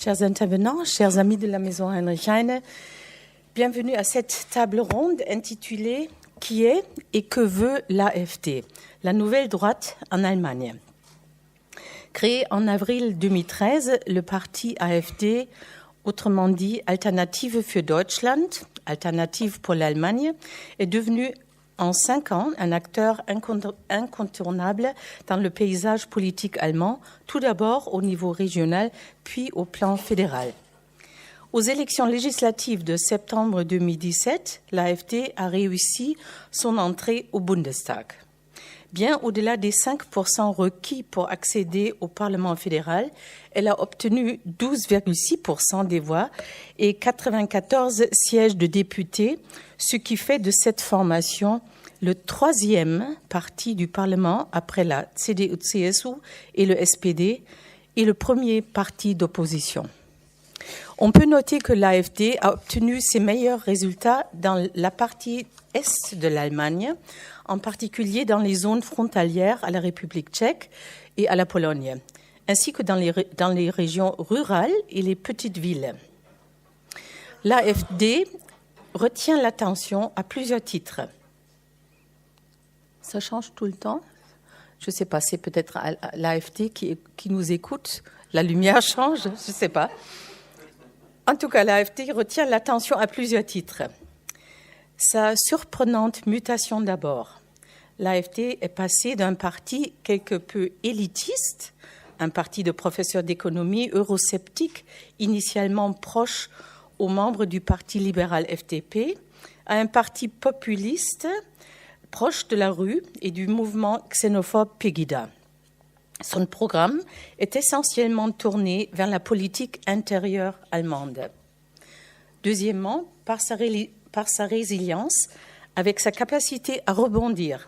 Chers intervenants, chers amis de la Maison Heinrich Heine, bienvenue à cette table ronde intitulée « Qui est et que veut l'AfD, la nouvelle droite en Allemagne ?» Créé en avril 2013, le parti AfD, autrement dit Alternative für Deutschland, Alternative pour l'Allemagne, est devenu en 5 ans un acteur incontournable dans le paysage politique allemand, tout d'abord au niveau régional, puis au plan fédéral. Aux élections législatives de septembre 2017, l'AfD a réussi son entrée au Bundestag. Bien au-delà des 5% requis pour accéder au Parlement fédéral, elle a obtenu 12,6% des voix et 94 sièges de députés, ce qui fait de cette formation le troisième parti du Parlement après la CDU-CSU et le SPD et le premier parti d'opposition. On peut noter que l'AfD a obtenu ses meilleurs résultats dans la partie est de l'Allemagne, en particulier dans les zones frontalières à la République tchèque et à la Pologne, ainsi que dans les régions rurales et les petites villes. L'AfD retient l'attention à plusieurs titres. Ça change tout le temps. Je ne sais pas, c'est peut-être l'AfD qui nous écoute. La lumière change, je ne sais pas. En tout cas, l'AfD retient l'attention à plusieurs titres. Sa surprenante mutation d'abord. L'AfD est passé d'un parti quelque peu élitiste, un parti de professeurs d'économie eurosceptiques, initialement proche aux membres du parti libéral FDP, à un parti populiste, proche de la rue et du mouvement xénophobe Pegida. Son programme est essentiellement tourné vers la politique intérieure allemande. Deuxièmement, par sa résilience, avec sa capacité à rebondir.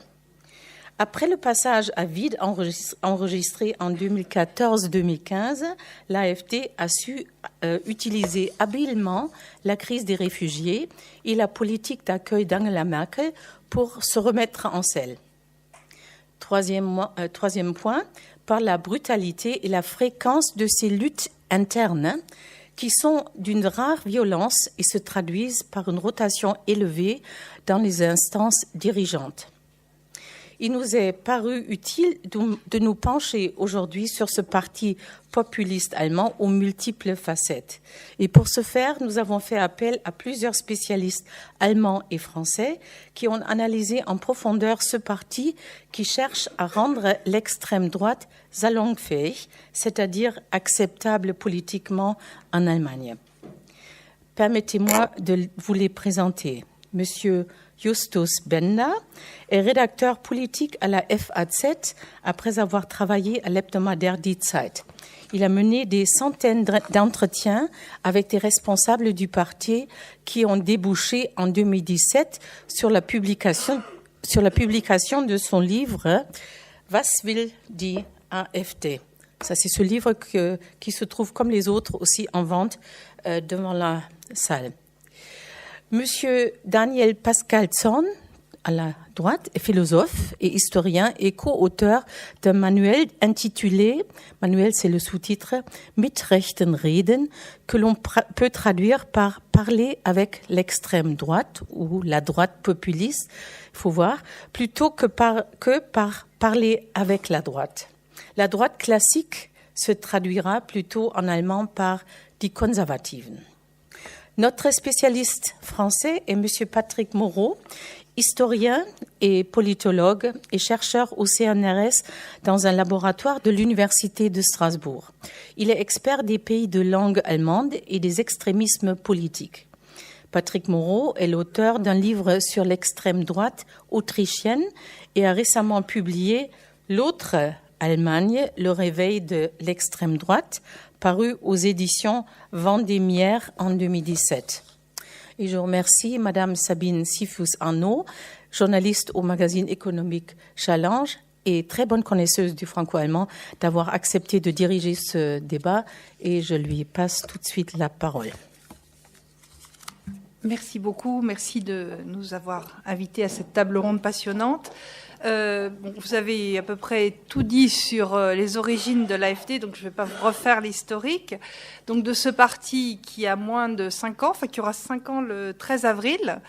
Après le passage à vide enregistré en 2014-2015, l'AfD a su utiliser habilement la crise des réfugiés et la politique d'accueil d'Angela Merkel pour se remettre en selle. Troisième point, par la brutalité et la fréquence de ces luttes internes qui sont d'une rare violence et se traduisent par une rotation élevée dans les instances dirigeantes. Il nous est paru utile de nous pencher aujourd'hui sur ce parti populiste allemand aux multiples facettes. Et pour ce faire, nous avons fait appel à plusieurs spécialistes allemands et français qui ont analysé en profondeur ce parti qui cherche à rendre l'extrême droite salonfähig, c'est-à-dire acceptable politiquement en Allemagne. Permettez-moi de vous les présenter. Monsieur Justus Bender est rédacteur politique à la FAZ après avoir travaillé à l'hebdomadaire Die Zeit. Il a mené des centaines d'entretiens avec des responsables du parti qui ont débouché en 2017 sur la publication de son livre « Was will die AfD ?» Ça, c'est ce livre qui se trouve comme les autres aussi en vente devant la salle. Monsieur Daniel Pascalsson, à la droite, est philosophe et historien et co-auteur d'un manuel intitulé, manuel c'est le sous-titre, Mit rechten reden, que l'on peut traduire par parler avec l'extrême droite ou la droite populiste, il faut voir, plutôt que par parler avec la droite. La droite classique se traduira plutôt en allemand par die Konservativen. Notre spécialiste français est M. Patrick Moreau, historien et politologue et chercheur au CNRS dans un laboratoire de l'Université de Strasbourg. Il est expert des pays de langue allemande et des extrémismes politiques. Patrick Moreau est l'auteur d'un livre sur l'extrême droite autrichienne et a récemment publié « L'autre Allemagne, le réveil de l'extrême droite », paru aux éditions Vendémiaire en 2017. Et je remercie Madame Sabine Sifus-Arnaud, journaliste au magazine économique Challenge et très bonne connaisseuse du franco-allemand, d'avoir accepté de diriger ce débat et je lui passe tout de suite la parole. Merci beaucoup, merci de nous avoir invités à cette table ronde passionnante. Vous avez à peu près tout dit sur les origines de l'AfD, donc je ne vais pas vous refaire l'historique. Donc de ce parti qui a moins de 5 ans, qui aura 5 ans le 13 avril,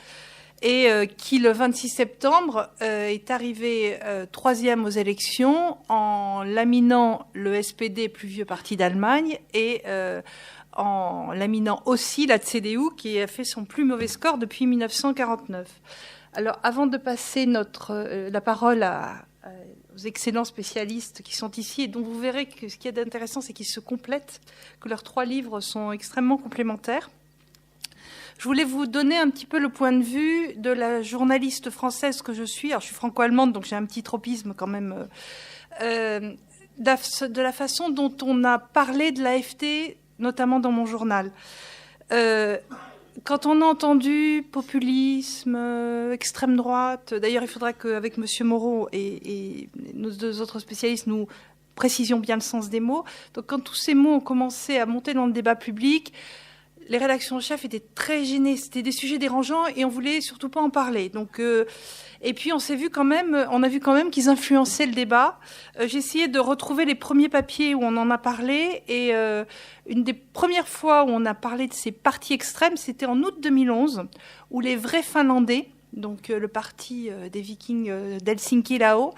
et qui, le 26 septembre, est arrivé troisième aux élections en laminant le SPD, plus vieux parti d'Allemagne, et en laminant aussi la CDU, qui a fait son plus mauvais score depuis 1949. Alors, avant de passer la parole aux excellents spécialistes qui sont ici, et dont vous verrez que ce qui est intéressant, c'est qu'ils se complètent, que leurs 3 livres sont extrêmement complémentaires. Je voulais vous donner un petit peu le point de vue de la journaliste française que je suis. Alors, je suis franco-allemande, donc j'ai un petit tropisme quand même. De la façon dont on a parlé de l'AfD, notamment dans mon journal. Quand on a entendu populisme, extrême droite, d'ailleurs il faudra qu'avec M. Moreau et nos 2 autres spécialistes, nous précisions bien le sens des mots. Donc quand tous ces mots ont commencé à monter dans le débat public, les rédactions en chef étaient très gênées. C'était des sujets dérangeants et on voulait surtout pas en parler. Donc, et puis on a vu quand même qu'ils influençaient le débat. J'ai essayé de retrouver les premiers papiers où on en a parlé et une des premières fois où on a parlé de ces partis extrêmes, c'était en août 2011, où les vrais Finlandais, donc le parti des Vikings d'Helsinki là-haut,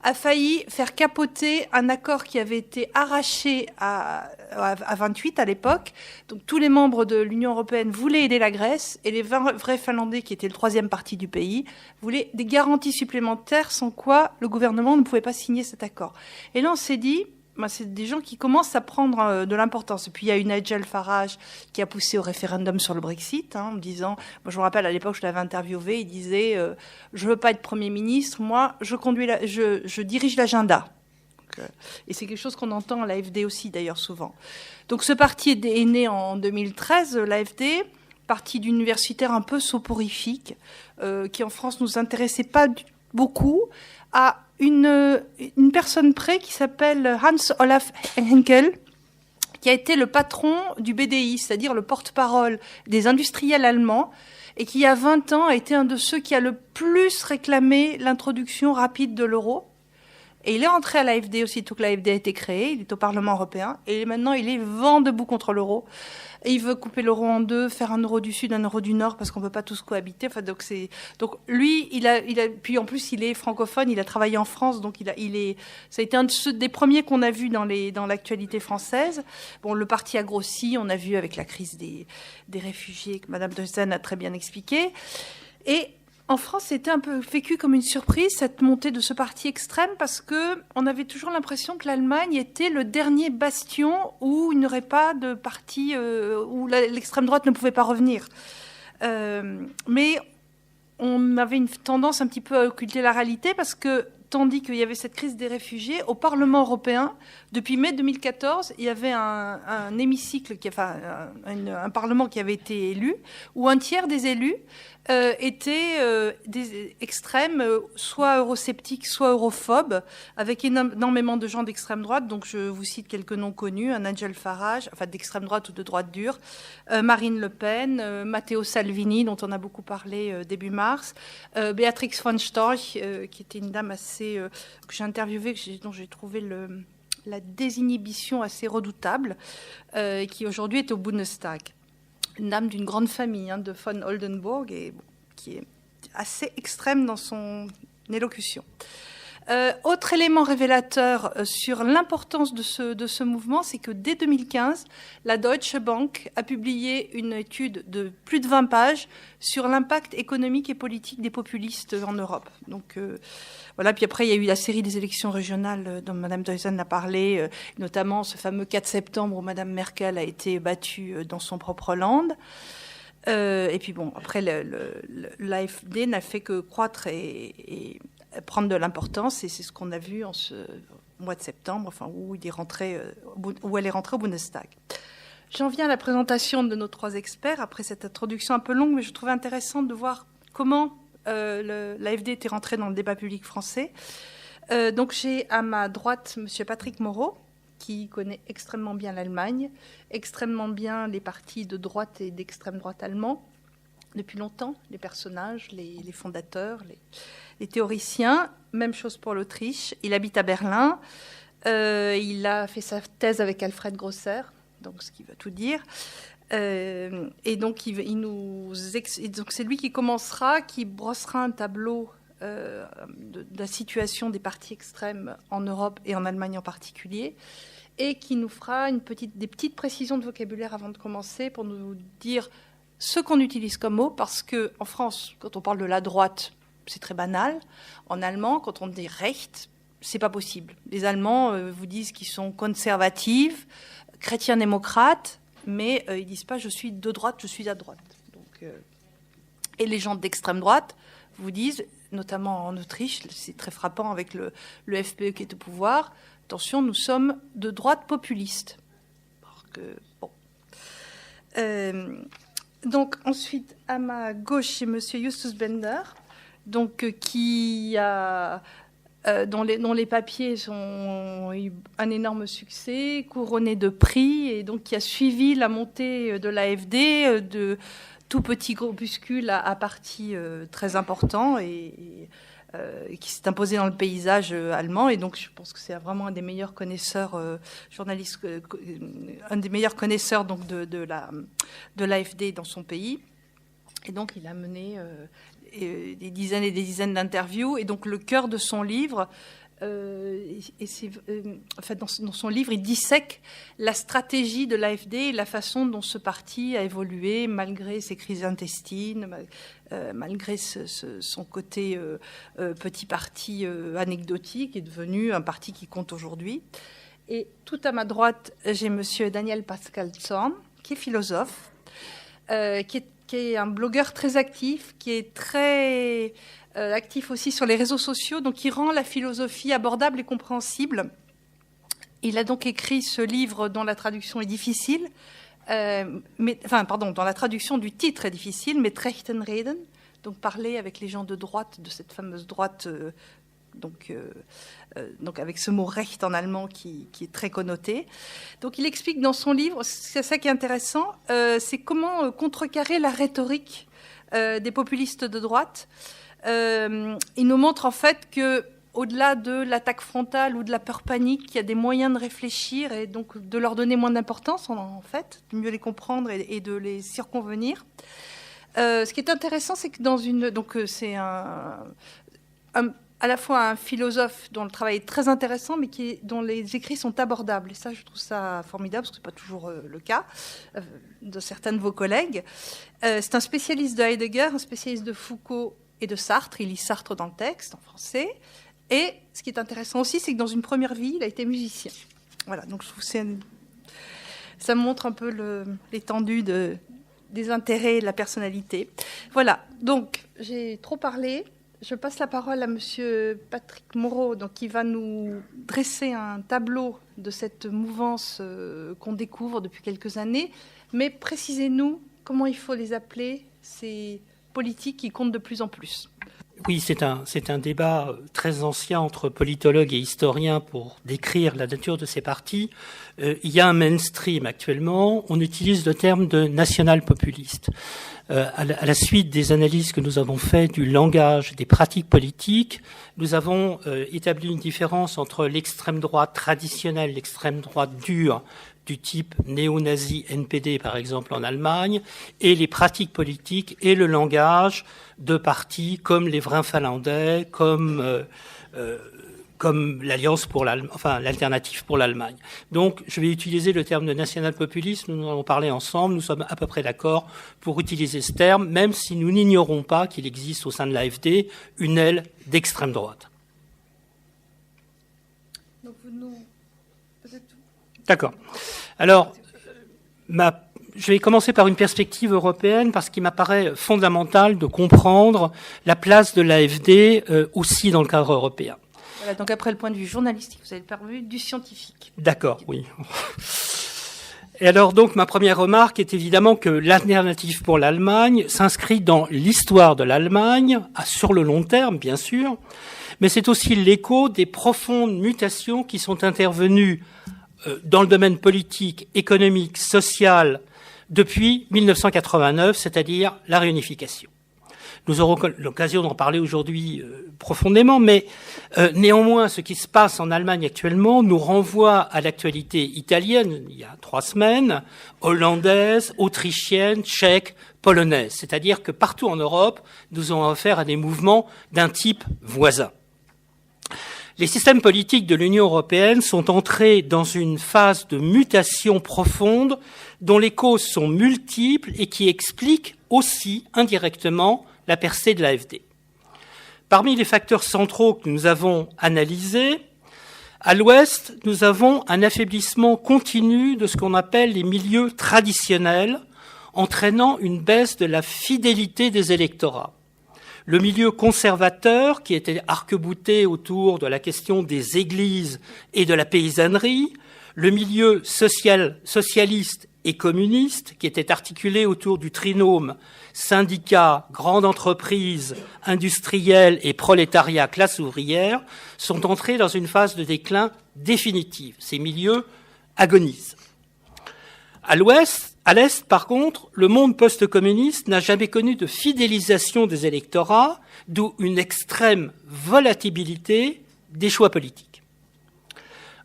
a failli faire capoter un accord qui avait été arraché à 28 à l'époque. Donc tous les membres de l'Union européenne voulaient aider la Grèce et les vrais Finlandais, qui étaient le 3e parti du pays, voulaient des garanties supplémentaires sans quoi le gouvernement ne pouvait pas signer cet accord. Et là on s'est dit, c'est des gens qui commencent à prendre de l'importance. Et puis il y a eu Nigel Farage qui a poussé au référendum sur le Brexit, en me disant, moi je me rappelle à l'époque, je l'avais interviewé, il disait, je veux pas être Premier ministre, moi je dirige l'agenda. Et c'est quelque chose qu'on entend à l'AfD aussi d'ailleurs souvent. Donc ce parti est né en 2013, l'AfD, parti d'universitaires un peu soporifiques, qui en France nous intéressait pas beaucoup, à une personne près qui s'appelle Hans Olaf Henkel, qui a été le patron du BDI, c'est-à-dire le porte-parole des industriels allemands, et qui, il y a 20 ans, a été un de ceux qui a le plus réclamé l'introduction rapide de l'euro. Et il est entré à l'AfD aussitôt que l'AfD a été créée, il est au Parlement européen, et maintenant il est vent debout contre l'euro. Et il veut couper l'euro en 2, faire un euro du Sud, un euro du Nord, parce qu'on ne peut pas tous cohabiter. Enfin, donc lui, puis en plus, il est francophone, il a travaillé en France, donc ça a été un des premiers qu'on a vu dans l'actualité française. Bon, le parti a grossi, on a vu avec la crise des réfugiés, que Mme Deuzen a très bien expliqué. Et en France, c'était un peu vécu comme une surprise, cette montée de ce parti extrême, parce qu'on avait toujours l'impression que l'Allemagne était le dernier bastion où il n'y aurait pas de parti, où l'extrême droite ne pouvait pas revenir. Mais on avait une tendance un petit peu à occulter la réalité, parce que tandis qu'il y avait cette crise des réfugiés, au Parlement européen, depuis mai 2014, il y avait un hémicycle, un parlement qui avait été élu, où un tiers des élus étaient des extrêmes, soit eurosceptiques, soit europhobes, avec énormément de gens d'extrême droite. Donc je vous cite quelques noms connus, Nigel Farage, enfin d'extrême droite ou de droite dure, Marine Le Pen, Matteo Salvini, dont on a beaucoup parlé début mars, Beatrix von Storch, qui était une dame assez que j'ai interviewée, dont j'ai trouvé la désinhibition assez redoutable, qui aujourd'hui est au Bundestag. Une dame d'une grande famille, de von Oldenburg, et qui est assez extrême dans son élocution. Autre élément révélateur sur l'importance de ce mouvement, c'est que dès 2015, la Deutsche Bank a publié une étude de plus de 20 pages sur l'impact économique et politique des populistes en Europe. Donc voilà. Puis après, il y a eu la série des élections régionales dont Mme Deuzen a parlé, notamment ce fameux 4 septembre où Mme Merkel a été battue dans son propre land. Et puis bon, après, l'AfD n'a fait que croître et prendre de l'importance, et c'est ce qu'on a vu en ce mois de septembre, où elle est rentrée au Bundestag. J'en viens à la présentation de nos 3 experts, après cette introduction un peu longue, mais je trouvais intéressant de voir comment l'AfD était rentrée dans le débat public français. Donc j'ai à ma droite M. Patrick Moreau, qui connaît extrêmement bien l'Allemagne, extrêmement bien les partis de droite et d'extrême droite allemands, depuis longtemps, les personnages, les fondateurs, les théoriciens. Même chose pour l'Autriche. Il habite à Berlin. Il a fait sa thèse avec Alfred Grosser, donc ce qui veut tout dire. Et donc, donc c'est lui qui commencera, qui brossera un tableau de la situation des partis extrêmes en Europe et en Allemagne en particulier, et qui nous fera des petites précisions de vocabulaire avant de commencer pour nous dire ce qu'on utilise comme mot, parce qu'en France, quand on parle de la droite, c'est très banal. En allemand, quand on dit Recht, c'est pas possible. Les Allemands vous disent qu'ils sont conservatifs, chrétiens-démocrates, mais ils disent pas je suis de droite, je suis à droite. Donc, et les gens d'extrême droite vous disent, notamment en Autriche, c'est très frappant avec le FPE qui est au pouvoir, attention, nous sommes de droite populiste. Alors que, bon. Donc ensuite, à ma gauche, c'est Monsieur Justus Bender, donc qui a dont les papiers ont eu un énorme succès, couronné de prix, et donc qui a suivi la montée de l'AfD, de tout petit groupuscule à parti très important et qui s'est imposé dans le paysage allemand. Et donc je pense que c'est vraiment un des meilleurs connaisseurs journalistes, un des meilleurs connaisseurs donc de l'AfD dans son pays. Et donc il a mené des dizaines et des dizaines d'interviews. Et donc le cœur de son livre, dans son livre, il dissèque la stratégie de l'AfD et la façon dont ce parti a évolué malgré ses crises intestines, malgré son côté petit parti anecdotique, est devenu un parti qui compte aujourd'hui. Et tout à ma droite, j'ai Monsieur Daniel Pascal Zorn, qui est philosophe, qui est un blogueur très actif, qui est très actif aussi sur les réseaux sociaux, donc il rend la philosophie abordable et compréhensible. Il a donc écrit ce livre dont la traduction est difficile, dont la traduction du titre est difficile, mais Trechtenreden, donc parler avec les gens de droite, de cette fameuse droite, donc avec ce mot Recht en allemand qui est très connoté. Donc il explique dans son livre, c'est ça qui est intéressant, c'est comment contrecarrer la rhétorique des populistes de droite. Il nous montre en fait que au-delà de l'attaque frontale ou de la peur panique, il y a des moyens de réfléchir et donc de leur donner moins d'importance en fait, de mieux les comprendre et de les circonvenir. Ce qui est intéressant, c'est que c'est à la fois un philosophe dont le travail est très intéressant, mais dont les écrits sont abordables. Et ça, je trouve ça formidable, parce que ce n'est pas toujours le cas de certains de vos collègues. C'est un spécialiste de Heidegger, un spécialiste de Foucault et de Sartre. Il lit Sartre dans le texte, en français. Et ce qui est intéressant aussi, c'est que dans une première vie, il a été musicien. Voilà, donc je trouve que ça montre un peu l'étendue des intérêts et de la personnalité. Voilà, donc j'ai trop parlé. Je passe la parole à Monsieur Patrick Moreau, donc, qui va nous dresser un tableau de cette mouvance qu'on découvre depuis quelques années. Mais précisez-nous comment il faut les appeler, ces politiques qui comptent de plus en plus. Oui, c'est un débat très ancien entre politologues et historiens pour décrire la nature de ces partis. Il y a un mainstream actuellement, on utilise le terme de national-populiste. À la suite des analyses que nous avons faites du langage, des pratiques politiques, nous avons établi une différence entre l'extrême droite traditionnelle, l'extrême droite dure, du type néo-nazi NPD, par exemple, en Allemagne, et les pratiques politiques et le langage de partis comme les Vrais finlandais, comme l'Alliance pour l'Alternative pour l'Allemagne. Donc, je vais utiliser le terme de national-populiste. Nous en avons parlé ensemble. Nous sommes à peu près d'accord pour utiliser ce terme, même si nous n'ignorons pas qu'il existe au sein de l'AfD une aile d'extrême droite. Donc, D'accord. Alors, je vais commencer par une perspective européenne parce qu'il m'apparaît fondamental de comprendre la place de l'AfD aussi dans le cadre européen. Voilà, donc après le point de vue journalistique, vous avez parlé du scientifique. D'accord, oui. Et alors donc ma première remarque est évidemment que l'Alternative pour l'Allemagne s'inscrit dans l'histoire de l'Allemagne, sur le long terme bien sûr, mais c'est aussi l'écho des profondes mutations qui sont intervenues dans le domaine politique, économique, social, depuis 1989, c'est-à-dire la réunification. Nous aurons l'occasion d'en parler aujourd'hui profondément, mais néanmoins, ce qui se passe en Allemagne actuellement nous renvoie à l'actualité italienne, il y a 3 semaines, hollandaise, autrichienne, tchèque, polonaise. C'est-à-dire que partout en Europe, nous avons affaire à des mouvements d'un type voisin. Les systèmes politiques de l'Union européenne sont entrés dans une phase de mutation profonde dont les causes sont multiples et qui expliquent aussi indirectement la percée de l'AfD. Parmi les facteurs centraux que nous avons analysés, à l'Ouest, nous avons un affaiblissement continu de ce qu'on appelle les milieux traditionnels, entraînant une baisse de la fidélité des électorats. Le milieu conservateur, qui était arc-bouté autour de la question des églises et de la paysannerie, le milieu socialiste et communiste, qui était articulé autour du trinôme syndicats, grandes entreprises, industriels et prolétariat, classe ouvrière, sont entrés dans une phase de déclin définitive. Ces milieux agonisent. À l'Est, par contre, le monde post-communiste n'a jamais connu de fidélisation des électorats, d'où une extrême volatilité des choix politiques.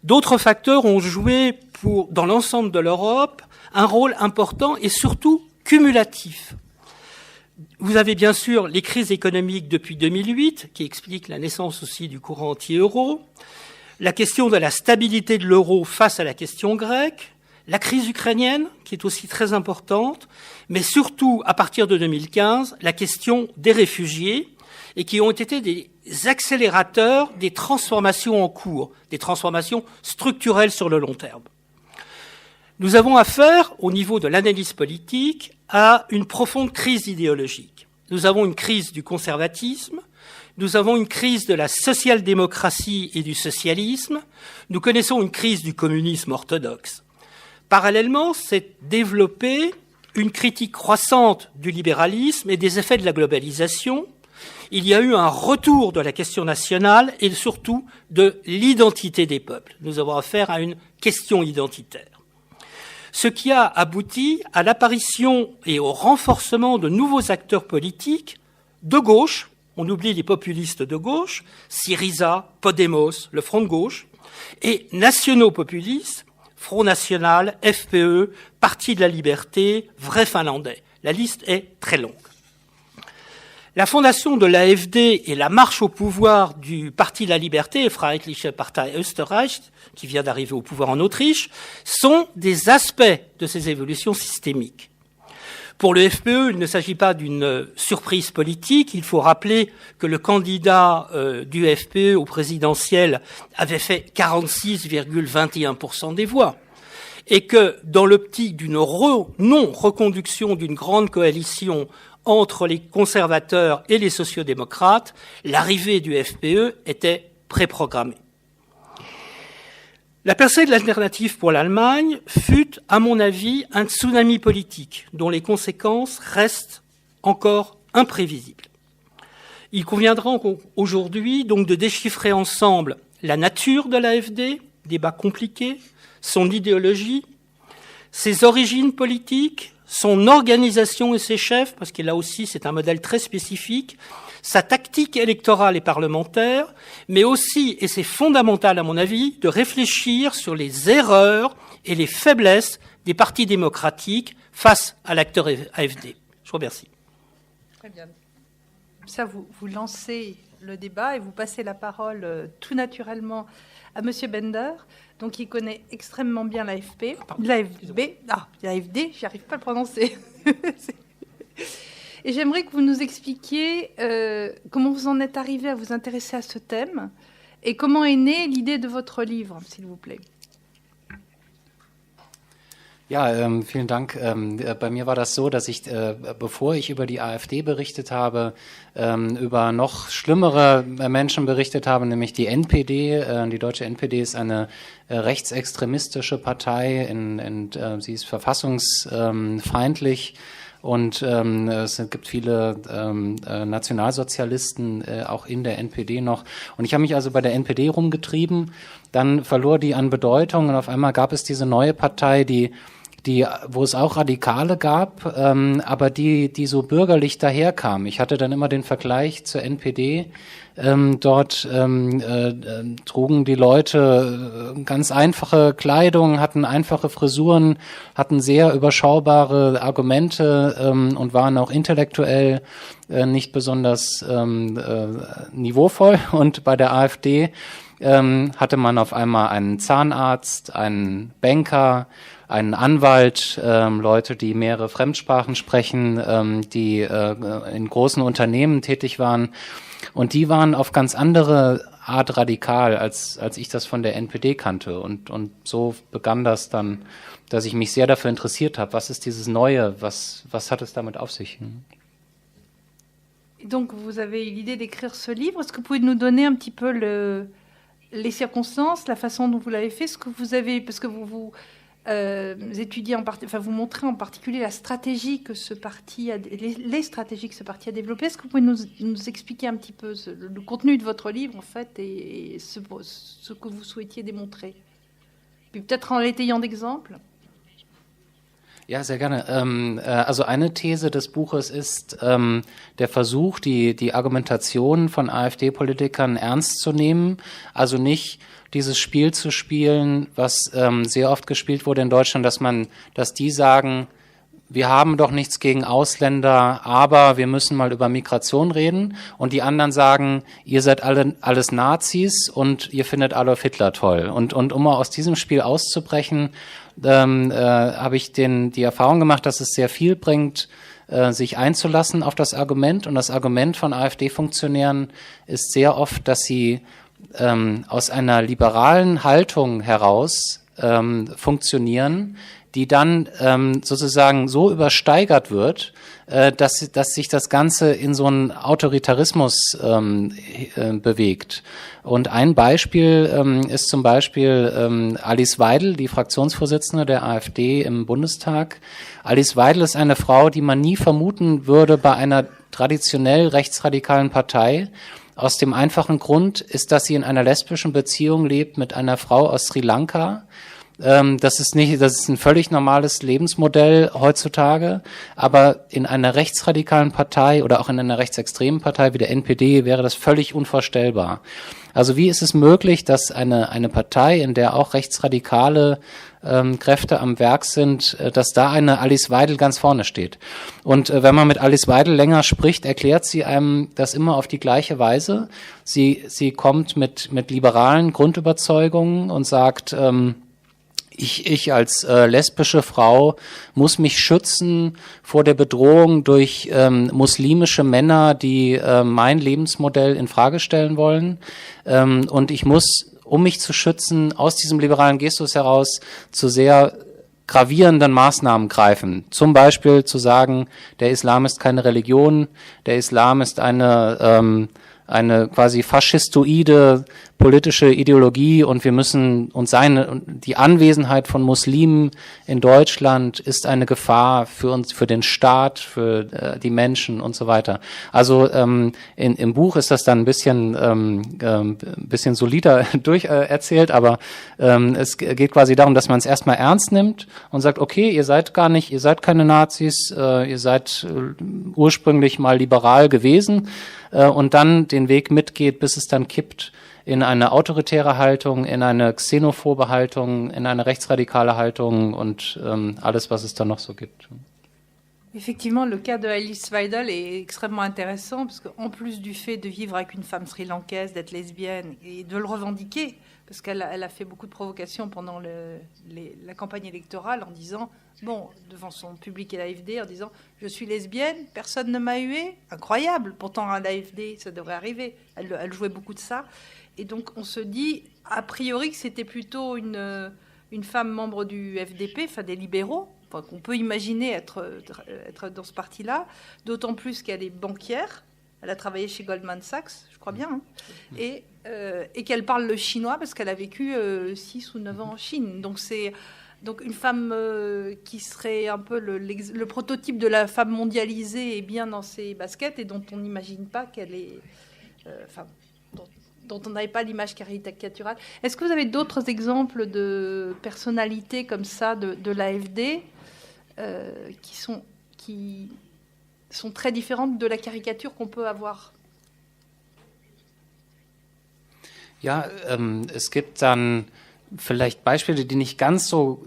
D'autres facteurs ont joué dans l'ensemble de l'Europe un rôle important et surtout cumulatif. Vous avez bien sûr les crises économiques depuis 2008, qui expliquent la naissance aussi du courant anti-euro, la question de la stabilité de l'euro face à la question grecque, la crise ukrainienne, qui est aussi très importante, mais surtout, à partir de 2015, la question des réfugiés, et qui ont été des accélérateurs des transformations en cours, des transformations structurelles sur le long terme. Nous avons affaire, au niveau de l'analyse politique, à une profonde crise idéologique. Nous avons une crise du conservatisme, nous avons une crise de la social-démocratie et du socialisme, nous connaissons une crise du communisme orthodoxe. Parallèlement, s'est développée une critique croissante du libéralisme et des effets de la globalisation. Il y a eu un retour de la question nationale et surtout de l'identité des peuples. Nous avons affaire à une question identitaire. Ce qui a abouti à l'apparition et au renforcement de nouveaux acteurs politiques de gauche, on oublie les populistes de gauche, Syriza, Podemos, le Front de gauche, et nationaux populistes, Front National, FPE, Parti de la Liberté, Vrai Finlandais. La liste est très longue. La fondation de l'AfD et la marche au pouvoir du Parti de la Liberté, Freiheitliche Partei Österreich, qui vient d'arriver au pouvoir en Autriche, sont des aspects de ces évolutions systémiques. Pour le FPE, il ne s'agit pas d'une surprise politique. Il faut rappeler que le candidat du FPE au présidentiel avait fait 46,21% des voix. Et que, dans l'optique d'une non-reconduction d'une grande coalition entre les conservateurs et les sociodémocrates, l'arrivée du FPE était préprogrammée. La percée de l'alternative pour l'Allemagne fut, à mon avis, un tsunami politique dont les conséquences restent encore imprévisibles. Il conviendra aujourd'hui donc de déchiffrer ensemble la nature de l'AfD, débat compliqué, son idéologie, ses origines politiques, son organisation et ses chefs, parce que là aussi c'est un modèle très spécifique, sa tactique électorale et parlementaire, mais aussi, et c'est fondamental à mon avis, de réfléchir sur les erreurs et les faiblesses des partis démocratiques face à l'acteur AfD. Je vous remercie. Très bien. Ça, vous lancez le débat et vous passez la parole tout naturellement à Monsieur Bender, donc il connaît extrêmement bien l'AfD, j'y arrive pas à le prononcer. Et j'aimerais que vous nous expliquiez comment vous en êtes arrivé à vous intéresser à ce thème et comment est née l'idée de votre livre, s'il vous plaît. Ja, vielen Dank. Bei mir war das so, dass ich, bevor ich über die AfD berichtet habe, über noch schlimmere Menschen berichtet habe, nämlich die NPD. Die deutsche NPD ist eine rechtsextremistische Partei, sie ist verfassungsfeindlich und es gibt viele Nationalsozialisten auch in der NPD noch. Und ich habe mich also bei der NPD rumgetrieben, dann verlor die an Bedeutung und auf einmal gab es diese neue Partei, die wo es auch Radikale gab, aber die so bürgerlich daherkamen. Ich hatte dann immer den Vergleich zur NPD. Dort trugen die Leute ganz einfache Kleidung, hatten einfache Frisuren, hatten sehr überschaubare Argumente und waren auch intellektuell nicht besonders niveauvoll. Und bei der AfD hatte man auf einmal einen Zahnarzt, einen Banker, einen Anwalt, Leute, die mehrere Fremdsprachen sprechen, die in großen Unternehmen tätig waren. Und die waren auf ganz andere Art radikal, als ich das von der NPD kannte. Und so begann das dann, dass ich mich sehr dafür interessiert habe. Was ist dieses Neue? Was hat es damit auf sich? Donc, vous avez eu l'idée d'écrire ce livre. Est-ce que vous pouvez nous donner un petit peu les circonstances, la façon dont vous l'avez fait, ce que vous avez, parce que vous étudiez vous montrez en particulier la stratégie que ce parti les stratégies que ce parti a développées. Est-ce que vous pouvez nous expliquer un petit peu le contenu de votre livre en fait et ce que vous souhaitiez démontrer? Puis peut-être en l'étayant d'exemples. Ja, sehr gerne. Also eine These des Buches ist der Versuch, die Argumentation von AfD-Politikern ernst zu nehmen. Also nicht dieses Spiel zu spielen, was sehr oft gespielt wurde in Deutschland, dass die sagen, wir haben doch nichts gegen Ausländer, aber wir müssen mal über Migration reden. Und die anderen sagen, ihr seid alles Nazis und ihr findet Adolf Hitler toll. Und um mal aus diesem Spiel auszubrechen, habe ich die Erfahrung gemacht, dass es sehr viel bringt, sich einzulassen auf das Argument. Und das Argument von AfD-Funktionären ist sehr oft, dass sie aus einer liberalen Haltung heraus funktionieren, die dann sozusagen so übersteigert wird, dass sich das Ganze in so einen Autoritarismus bewegt. Und ein Beispiel ist zum Beispiel Alice Weidel, die Fraktionsvorsitzende der AfD im Bundestag. Alice Weidel ist eine Frau, die man nie vermuten würde bei einer traditionell rechtsradikalen Partei. Aus dem einfachen Grund ist, dass sie in einer lesbischen Beziehung lebt mit einer Frau aus Sri Lanka. Das ist ein völlig normales Lebensmodell heutzutage, aber in einer rechtsradikalen Partei oder auch in einer rechtsextremen Partei wie der NPD wäre das völlig unvorstellbar. Also wie ist es möglich, dass eine Partei, in der auch rechtsradikale Kräfte am Werk sind, dass da eine Alice Weidel ganz vorne steht? Und wenn man mit Alice Weidel länger spricht, erklärt sie einem das immer auf die gleiche Weise. Sie kommt mit liberalen Grundüberzeugungen und sagt, ich als lesbische Frau muss mich schützen vor der Bedrohung durch muslimische Männer, die mein Lebensmodell in Frage stellen wollen. Und ich muss, um mich zu schützen, aus diesem liberalen Gestus heraus zu sehr gravierenden Maßnahmen greifen. Zum Beispiel zu sagen, der Islam ist keine Religion, der Islam ist eine quasi faschistoide politische Ideologie und wir müssen die Anwesenheit von Muslimen in Deutschland ist eine Gefahr für uns, für den Staat, für die Menschen und so weiter. Also im Buch ist das dann ein bisschen solider erzählt, aber es geht quasi darum, dass man es erstmal ernst nimmt und sagt, okay, ihr seid keine Nazis, ihr seid ursprünglich mal liberal gewesen und dann den Weg mitgeht, bis es dann kippt in eine autoritäre Haltung, in eine xenophobe Haltung, in eine rechtsradikale Haltung und alles, was es da noch so gibt. Effectivement, le cas de Alice Weidel est extrêmement intéressant parce qu'en plus du fait de vivre avec une femme sri-lankaise, d'être lesbienne et de le revendiquer, parce qu'elle a fait beaucoup de provocations pendant la campagne électorale en disant, devant son public et l'AFD, en disant « Je suis lesbienne, personne ne m'a huée ». Incroyable, pourtant à l'AFD, ça devrait arriver. Elle jouait beaucoup de ça. Et donc on se dit, a priori, que c'était plutôt une femme membre du FDP, enfin des libéraux, qu'on peut imaginer être dans ce parti-là, d'autant plus qu'elle est banquière. Elle a travaillé chez Goldman Sachs, je crois bien, hein, et qu'elle parle le chinois parce qu'elle a vécu 6 ou 9 ans en Chine. Donc c'est une femme qui serait un peu le prototype de la femme mondialisée et bien dans ses baskets et dont on n'imagine pas qu'elle est... dont on n'avait pas l'image caricaturale. Est-ce que vous avez d'autres exemples de personnalités comme ça de l'AFD qui sont très différentes de la caricature qu'on peut avoir. Ja, es gibt dann vielleicht Beispiele, die nicht ganz so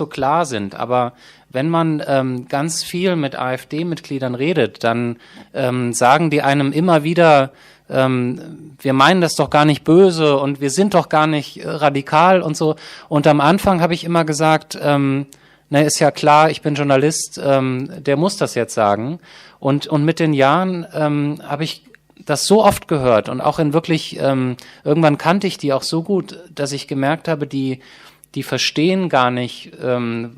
klar sind, aber wenn man ganz viel mit AfD-Mitgliedern redet, dann sagen die einem immer wieder, wir meinen das doch gar nicht böse und wir sind doch gar nicht radikal und so. Und am Anfang habe ich immer gesagt, ist ja klar, ich bin Journalist, der muss das jetzt sagen. Und mit den Jahren habe ich das so oft gehört und auch in wirklich, irgendwann kannte ich die auch so gut, dass ich gemerkt habe, die verstehen gar nicht,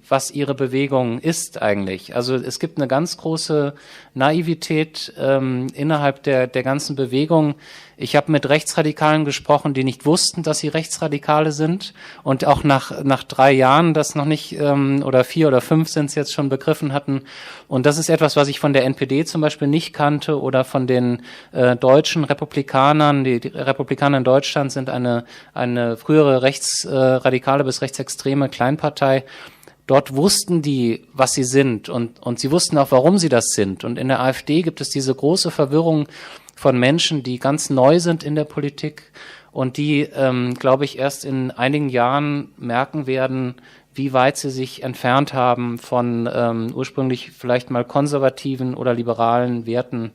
was ihre Bewegung ist eigentlich. Also es gibt eine ganz große Naivität innerhalb der ganzen Bewegung. Ich habe mit Rechtsradikalen gesprochen, die nicht wussten, dass sie Rechtsradikale sind und auch nach 3 Jahren das noch nicht, oder 4 oder 5 sind es jetzt schon begriffen hatten. Und das ist etwas, was ich von der NPD zum Beispiel nicht kannte oder von den deutschen Republikanern. Die Republikaner in Deutschland sind eine frühere rechtsradikale bis rechtsextreme Kleinpartei. Dort wussten die, was sie sind und sie wussten auch, warum sie das sind. Und in der AfD gibt es diese große Verwirrung von Menschen, die ganz neu sind in der Politik und die, glaube ich, erst in einigen Jahren merken werden, wie weit sie sich entfernt haben von ursprünglich vielleicht mal konservativen oder liberalen Werten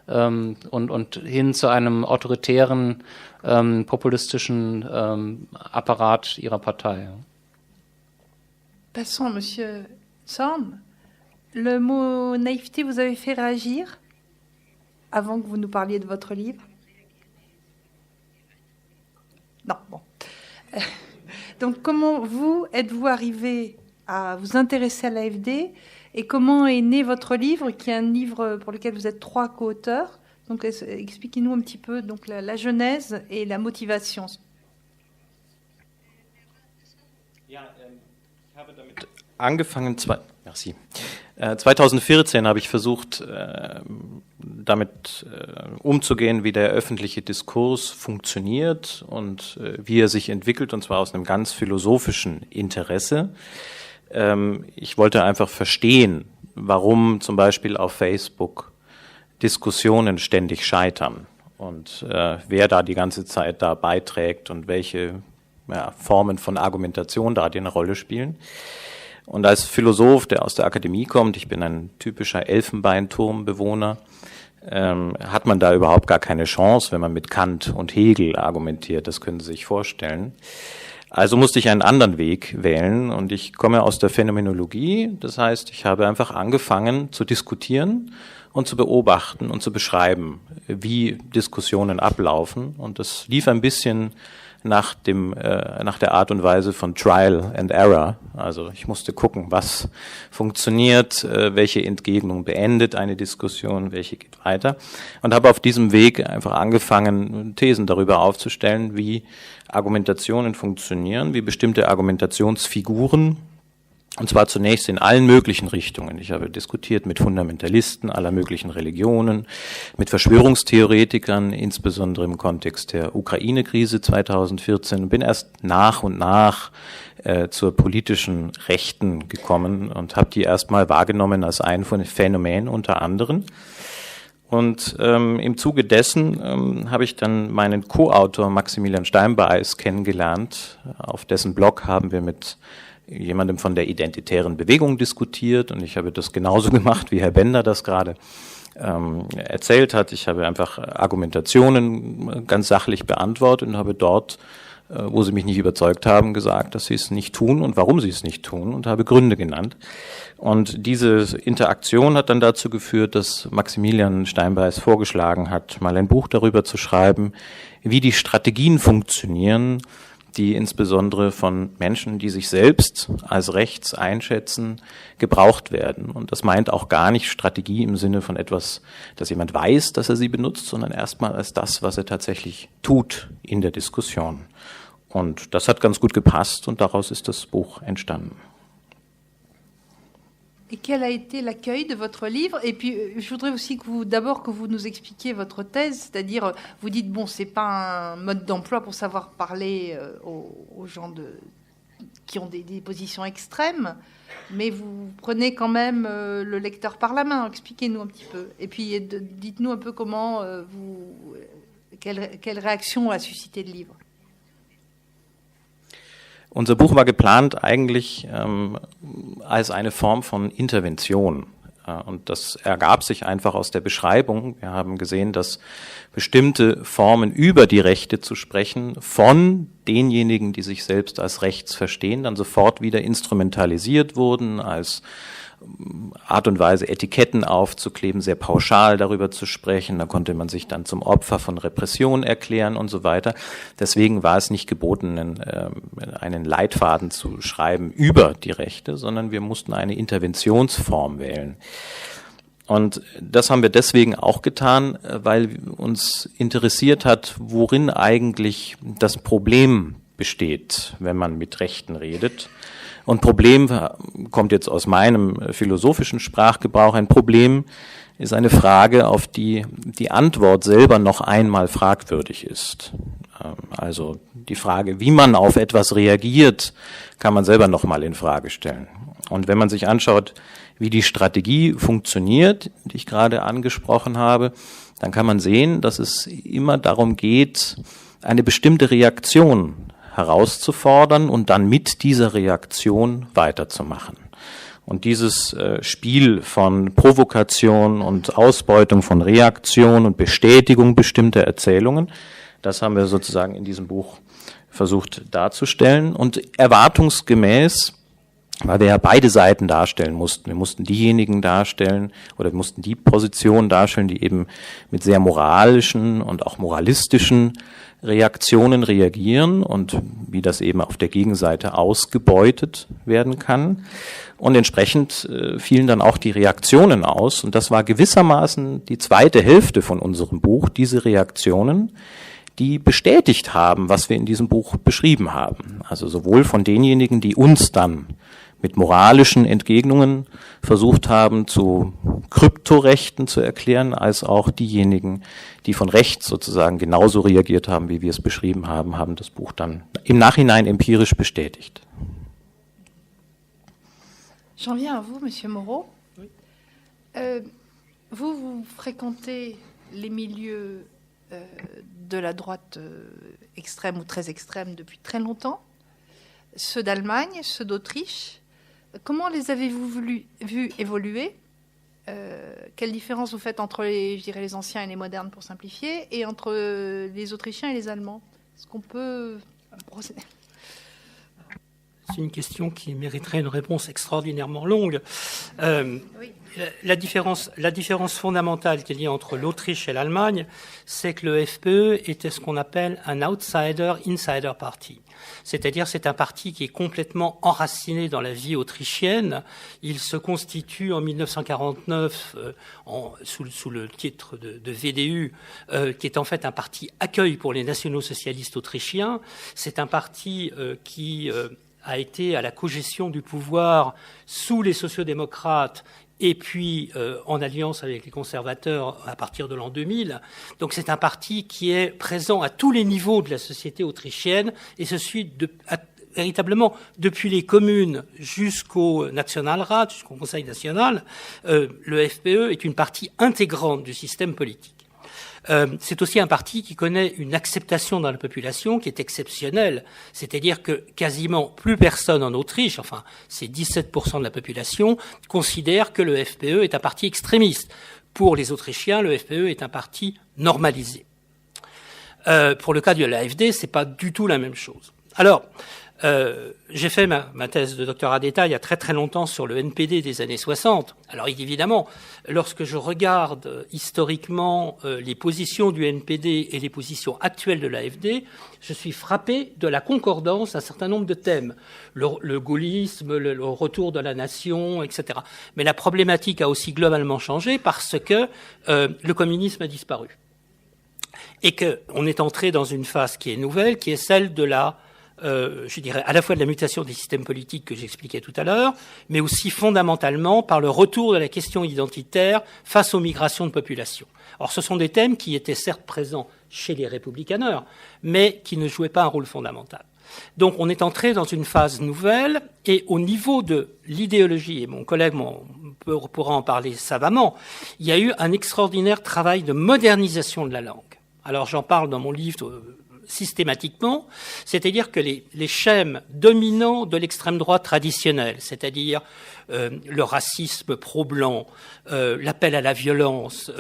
und hin zu einem autoritären, populistischen Apparat ihrer Partei. Passons à Monsieur Zorn. Le mot naïveté vous avez fait réagir avant que vous nous parliez de votre livre? Non, bon. Donc, comment êtes-vous arrivé à vous intéresser à l'AfD et comment est né votre livre, qui est un livre pour lequel vous êtes 3 co-auteurs? Donc, expliquez-nous un petit peu donc, la genèse et la motivation. Ja, ich habe damit angefangen, 2014 habe ich versucht, damit umzugehen, wie der öffentliche Diskurs funktioniert und wie er sich entwickelt, und zwar aus einem ganz philosophischen Interesse. Ich wollte einfach verstehen, warum zum Beispiel auf Facebook Diskussionen ständig scheitern und wer da die ganze Zeit da beiträgt und welche Formen von Argumentation da eine Rolle spielen. Und als Philosoph, der aus der Akademie kommt, ich bin ein typischer Elfenbeinturmbewohner, hat man da überhaupt gar keine Chance, wenn man mit Kant und Hegel argumentiert. Das können Sie sich vorstellen. Also musste ich einen anderen Weg wählen und ich komme aus der Phänomenologie. Das heißt, ich habe einfach angefangen zu diskutieren und zu beobachten und zu beschreiben, wie Diskussionen ablaufen. Und das lief ein bisschen nach der Art und Weise von Trial and Error. Also ich musste gucken, was funktioniert, welche Entgegnung beendet eine Diskussion, welche geht weiter. Und habe auf diesem Weg einfach angefangen, Thesen darüber aufzustellen, wie Argumentationen funktionieren, wie bestimmte Argumentationsfiguren, und zwar zunächst in allen möglichen Richtungen. Ich habe diskutiert mit Fundamentalisten aller möglichen Religionen, mit Verschwörungstheoretikern, insbesondere im Kontext der Ukraine-Krise 2014, und bin erst nach und nach zur politischen Rechten gekommen und habe die erstmal wahrgenommen als ein von den Phänomenen unter anderen. Und im Zuge dessen habe ich dann meinen Co-Autor Maximilian Steinbeis kennengelernt. Auf dessen Blog haben wir mit jemandem von der identitären Bewegung diskutiert und ich habe das genauso gemacht, wie Herr Bender das gerade erzählt hat. Ich habe einfach Argumentationen ganz sachlich beantwortet und habe dort, wo sie mich nicht überzeugt haben, gesagt, dass sie es nicht tun und warum sie es nicht tun, und habe Gründe genannt. Und diese Interaktion hat dann dazu geführt, dass Maximilian Steinbeis vorgeschlagen hat, mal ein Buch darüber zu schreiben, wie die Strategien funktionieren, die insbesondere von Menschen, die sich selbst als rechts einschätzen, gebraucht werden. Und das meint auch gar nicht Strategie im Sinne von etwas, dass jemand weiß, dass er sie benutzt, sondern erstmal als das, was er tatsächlich tut in der Diskussion. Und das hat ganz gut gepasst und daraus ist das Buch entstanden. Et quel a été l'accueil de votre livre? Et puis, je voudrais aussi que vous nous expliquiez votre thèse, c'est-à-dire, vous dites, bon, c'est pas un mode d'emploi pour savoir parler aux gens qui ont des positions extrêmes, mais vous prenez quand même le lecteur par la main. Expliquez-nous un petit peu. Et puis, dites-nous un peu comment quelle réaction a suscité le livre. Unser Buch war geplant eigentlich als eine Form von Intervention. Und das ergab sich einfach aus der Beschreibung. Wir haben gesehen, dass bestimmte Formen über die Rechte zu sprechen von denjenigen, die sich selbst als rechts verstehen, dann sofort wieder instrumentalisiert wurden, als Art und Weise Etiketten aufzukleben, sehr pauschal darüber zu sprechen. Da konnte man sich dann zum Opfer von Repression erklären und so weiter. Deswegen war es nicht geboten, einen Leitfaden zu schreiben über die Rechte, sondern wir mussten eine Interventionsform wählen. Und das haben wir deswegen auch getan, weil uns interessiert hat, worin eigentlich das Problem besteht, wenn man mit Rechten redet. Und Problem kommt jetzt aus meinem philosophischen Sprachgebrauch. Ein Problem ist eine Frage, auf die die Antwort selber noch einmal fragwürdig ist. Also die Frage, wie man auf etwas reagiert, kann man selber noch mal in Frage stellen. Und wenn man sich anschaut, wie die Strategie funktioniert, die ich gerade angesprochen habe, dann kann man sehen, dass es immer darum geht, eine bestimmte Reaktion herauszufordern und dann mit dieser Reaktion weiterzumachen. Und dieses Spiel von Provokation und Ausbeutung von Reaktion und Bestätigung bestimmter Erzählungen, das haben wir sozusagen in diesem Buch versucht darzustellen. Und erwartungsgemäß, weil wir ja beide Seiten darstellen mussten. Wir mussten diejenigen darstellen oder wir mussten die Position darstellen, die eben mit sehr moralischen und auch moralistischen Reaktionen reagieren und wie das eben auf der Gegenseite ausgebeutet werden kann. Und entsprechend fielen dann auch die Reaktionen aus. Und das war gewissermaßen die zweite Hälfte von unserem Buch, diese Reaktionen, die bestätigt haben, was wir in diesem Buch beschrieben haben. Also sowohl von denjenigen, die uns dann mit moralischen Entgegnungen versucht haben, zu Kryptorechten zu erklären, als auch diejenigen, die von rechts sozusagen genauso reagiert haben, wie wir es beschrieben haben, haben das Buch dann im Nachhinein empirisch bestätigt. J'en viens à vous, Monsieur Moreau. Oui. Vous fréquentez les milieux de la droite extrême ou très extrême depuis très longtemps, ceux d'Allemagne, ceux d'Autriche. Comment les avez-vous vus évoluer? Quelle différence vous faites entre les anciens et les modernes, pour simplifier, et entre les Autrichiens et les Allemands? Est-ce qu'on peut procéder? C'est une question qui mériterait une réponse extraordinairement longue. Oui. La différence fondamentale qu'il y a entre l'Autriche et l'Allemagne, c'est que le FPÖ était ce qu'on appelle un outsider-insider party. C'est-à-dire c'est un parti qui est complètement enraciné dans la vie autrichienne. Il se constitue en 1949 sous le titre de VDU, qui est en fait un parti accueil pour les nationaux-socialistes autrichiens. C'est un parti qui a été à la cogestion du pouvoir sous les sociodémocrates et puis en alliance avec les conservateurs à partir de l'an 2000. Donc c'est un parti qui est présent à tous les niveaux de la société autrichienne et se suit véritablement depuis les communes jusqu'au Nationalrat, jusqu'au Conseil national. Le FPÖ est une partie intégrante du système politique. C'est aussi un parti qui connaît une acceptation dans la population qui est exceptionnelle. C'est-à-dire que quasiment plus personne en Autriche, enfin c'est 17% de la population, considère que le FPÖ est un parti extrémiste. Pour les Autrichiens, le FPÖ est un parti normalisé. Pour le cas de l'AfD, c'est pas du tout la même chose. Alors, j'ai fait ma thèse de doctorat d'État il y a très très longtemps sur le NPD des années 60. Alors évidemment, lorsque je regarde historiquement les positions du NPD et les positions actuelles de l'AfD, je suis frappé de la concordance d'un certain nombre de thèmes. Le gaullisme, le retour de la nation, etc. Mais la problématique a aussi globalement changé parce que le communisme a disparu. Et qu'on est entré dans une phase qui est nouvelle, qui est celle de je dirais à la fois de la mutation des systèmes politiques que j'expliquais tout à l'heure, mais aussi fondamentalement par le retour de la question identitaire face aux migrations de population. Or, ce sont des thèmes qui étaient certes présents chez les républicaneurs, mais qui ne jouaient pas un rôle fondamental. Donc on est entré dans une phase nouvelle, et au niveau de l'idéologie, et mon collègue pourra en parler savamment, il y a eu un extraordinaire travail de modernisation de la langue. Alors j'en parle dans mon livre systématiquement, c'est-à-dire que les schèmes dominants de l'extrême droite traditionnelle, c'est-à-dire le racisme pro-blanc, l'appel à la violence,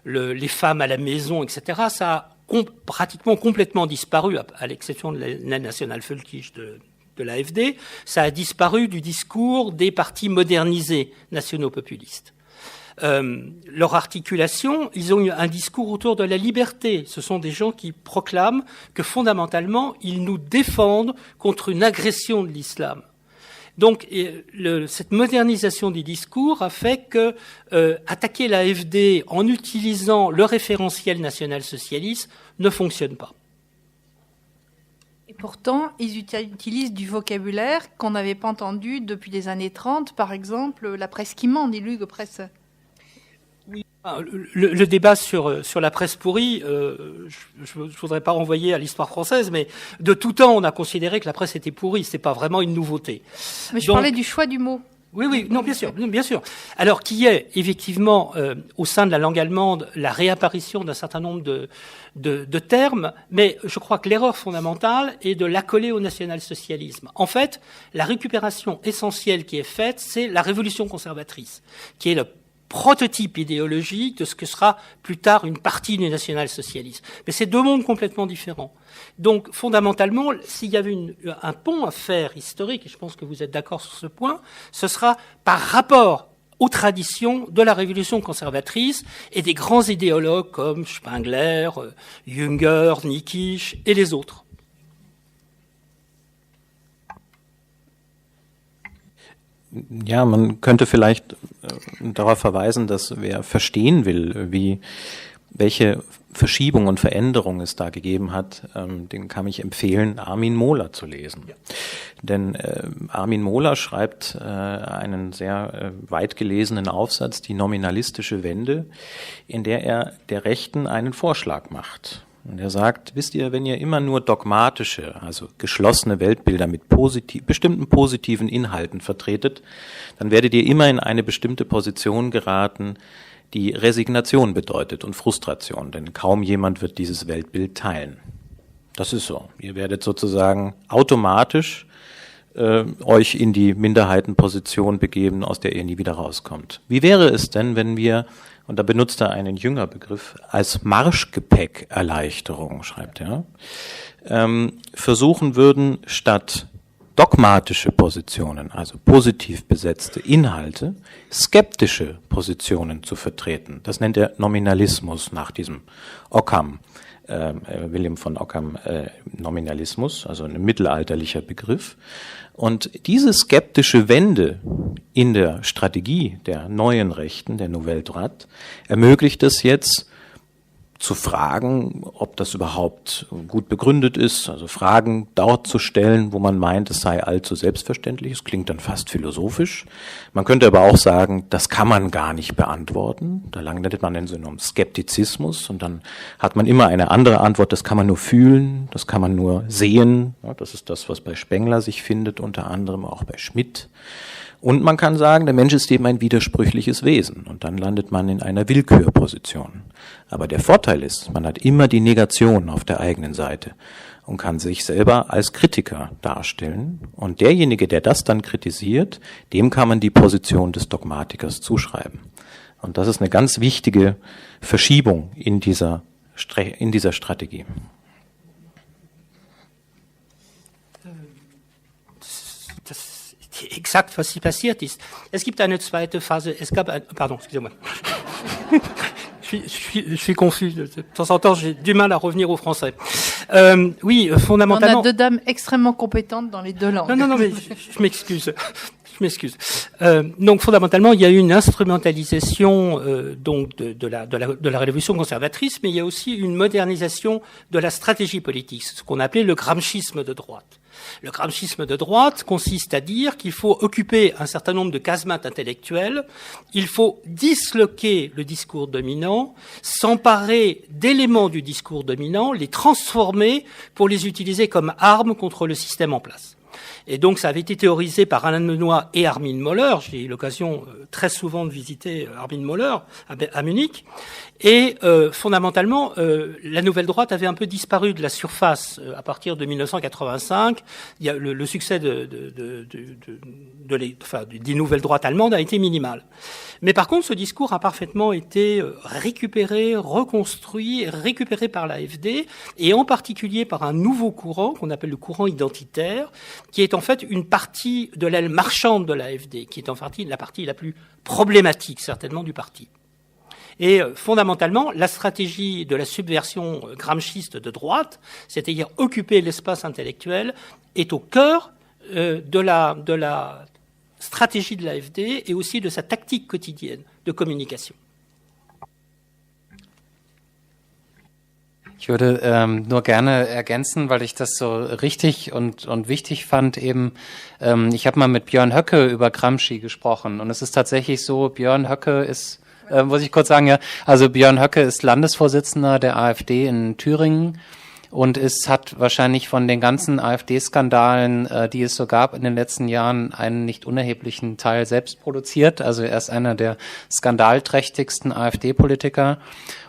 les femmes à la maison, etc., ça a pratiquement complètement disparu, à l'exception de la nationale-völkisch de l'AfD, ça a disparu du discours des partis modernisés nationaux-populistes. Leur articulation, ils ont eu un discours autour de la liberté. Ce sont des gens qui proclament que fondamentalement, ils nous défendent contre une agression de l'islam. Donc, cette modernisation du discours a fait que attaquer l'AfD en utilisant le référentiel national-socialiste ne fonctionne pas. Et pourtant, ils utilisent du vocabulaire qu'on n'avait pas entendu depuis les années 30, par exemple, la presse qui ment, dit Hugues Presse. Oui. Le débat sur la presse pourrie, je voudrais pas renvoyer à l'histoire française, mais de tout temps, on a considéré que la presse était pourrie. C'est pas vraiment une nouveauté. Mais je parlais du choix du mot. Oui, non, bien sûr. Alors, qui est effectivement au sein de la langue allemande la réapparition d'un certain nombre de termes, mais je crois que l'erreur fondamentale est de l'accoler au national-socialisme. En fait, la récupération essentielle qui est faite, c'est la révolution conservatrice, qui est le prototype idéologique de ce que sera plus tard une partie du national-socialisme. Mais c'est deux mondes complètement différents. Donc, fondamentalement, s'il y avait un pont à faire historique, et je pense que vous êtes d'accord sur ce point, ce sera par rapport aux traditions de la révolution conservatrice et des grands idéologues comme Spengler, Jünger, Niekisch et les autres. Ja, man könnte vielleicht darauf verweisen, dass wer verstehen will, welche Verschiebung und Veränderung es da gegeben hat, den kann ich empfehlen, Armin Mohler zu lesen. Ja. Denn Armin Mohler schreibt einen sehr weit gelesenen Aufsatz, die nominalistische Wende, in der er der Rechten einen Vorschlag macht. Und er sagt, wisst ihr, wenn ihr immer nur dogmatische, also geschlossene Weltbilder mit bestimmten positiven Inhalten vertretet, dann werdet ihr immer in eine bestimmte Position geraten, die Resignation bedeutet und Frustration, denn kaum jemand wird dieses Weltbild teilen. Das ist so. Ihr werdet sozusagen automatisch euch in die Minderheitenposition begeben, aus der ihr nie wieder rauskommt. Wie wäre es denn, wenn wir, und da benutzt er einen Jüngerbegriff, als Marschgepäckerleichterung, schreibt er, versuchen würden, statt dogmatische Positionen, also positiv besetzte Inhalte, skeptische Positionen zu vertreten. Das nennt er Nominalismus nach diesem Ockham, Wilhelm von Ockham Nominalismus, also ein mittelalterlicher Begriff. Und diese skeptische Wende in der Strategie der neuen Rechten, der Nouvelle Droite, ermöglicht es jetzt, zu fragen, ob das überhaupt gut begründet ist, also Fragen dort zu stellen, wo man meint, es sei allzu selbstverständlich. Es klingt dann fast philosophisch. Man könnte aber auch sagen, das kann man gar nicht beantworten. Da landet man in so einem Skeptizismus und dann hat man immer eine andere Antwort. Das kann man nur fühlen, das kann man nur sehen. Ja, das ist das, was bei Spengler sich findet, unter anderem auch bei Schmidt. Und man kann sagen, der Mensch ist eben ein widersprüchliches Wesen und dann landet man in einer Willkürposition. Aber der Vorteil ist, man hat immer die Negation auf der eigenen Seite und kann sich selber als Kritiker darstellen. Und derjenige, der das dann kritisiert, dem kann man die Position des Dogmatikers zuschreiben. Und das ist eine ganz wichtige Verschiebung in dieser Strategie. Exakt, was hier passiert ist. Es gibt eine zweite Phase. Pardon, excusez-moi. Je suis confus. De temps en temps, j'ai du mal à revenir au français. Oui, fondamentalement. On a deux dames extrêmement compétentes dans les deux langues. Non, mais je m'excuse. Donc fondamentalement, il y a eu une instrumentalisation donc de la révolution conservatrice, mais il y a aussi une modernisation de la stratégie politique, ce qu'on appelait le gramscisme de droite. Le gramscisme de droite consiste à dire qu'il faut occuper un certain nombre de casemates intellectuelles, il faut disloquer le discours dominant, s'emparer d'éléments du discours dominant, les transformer pour les utiliser comme armes contre le système en place. Et donc, ça avait été théorisé par Alain Menoy et Armin Mohler. J'ai eu l'occasion très souvent de visiter Armin Mohler à Munich. Et fondamentalement, la nouvelle droite avait un peu disparu de la surface à partir de 1985. Il y a le succès des nouvelles droites allemandes a été minimal. Mais par contre, ce discours a parfaitement été récupéré, reconstruit, récupéré par l'AfD, et en particulier par un nouveau courant qu'on appelle le courant identitaire, qui est en fait une partie de l'aile marchande de l'AfD, qui est en partie la partie la plus problématique certainement du parti. Et fondamentalement, la stratégie de la subversion gramsciiste de droite, c'est-à-dire occuper l'espace intellectuel, est au cœur de la stratégie de l'AfD et aussi de sa tactique quotidienne de communication. Ich würde nur gerne ergänzen, weil ich das so richtig und wichtig fand eben. Ich habe mal mit Björn Höcke über Gramsci gesprochen und es ist tatsächlich so, Björn Höcke ist, muss ich kurz sagen, ja, also Björn Höcke ist Landesvorsitzender der AfD in Thüringen und hat wahrscheinlich von den ganzen AfD-Skandalen, die es so gab in den letzten Jahren, einen nicht unerheblichen Teil selbst produziert. Also er ist einer der skandalträchtigsten AfD-Politiker.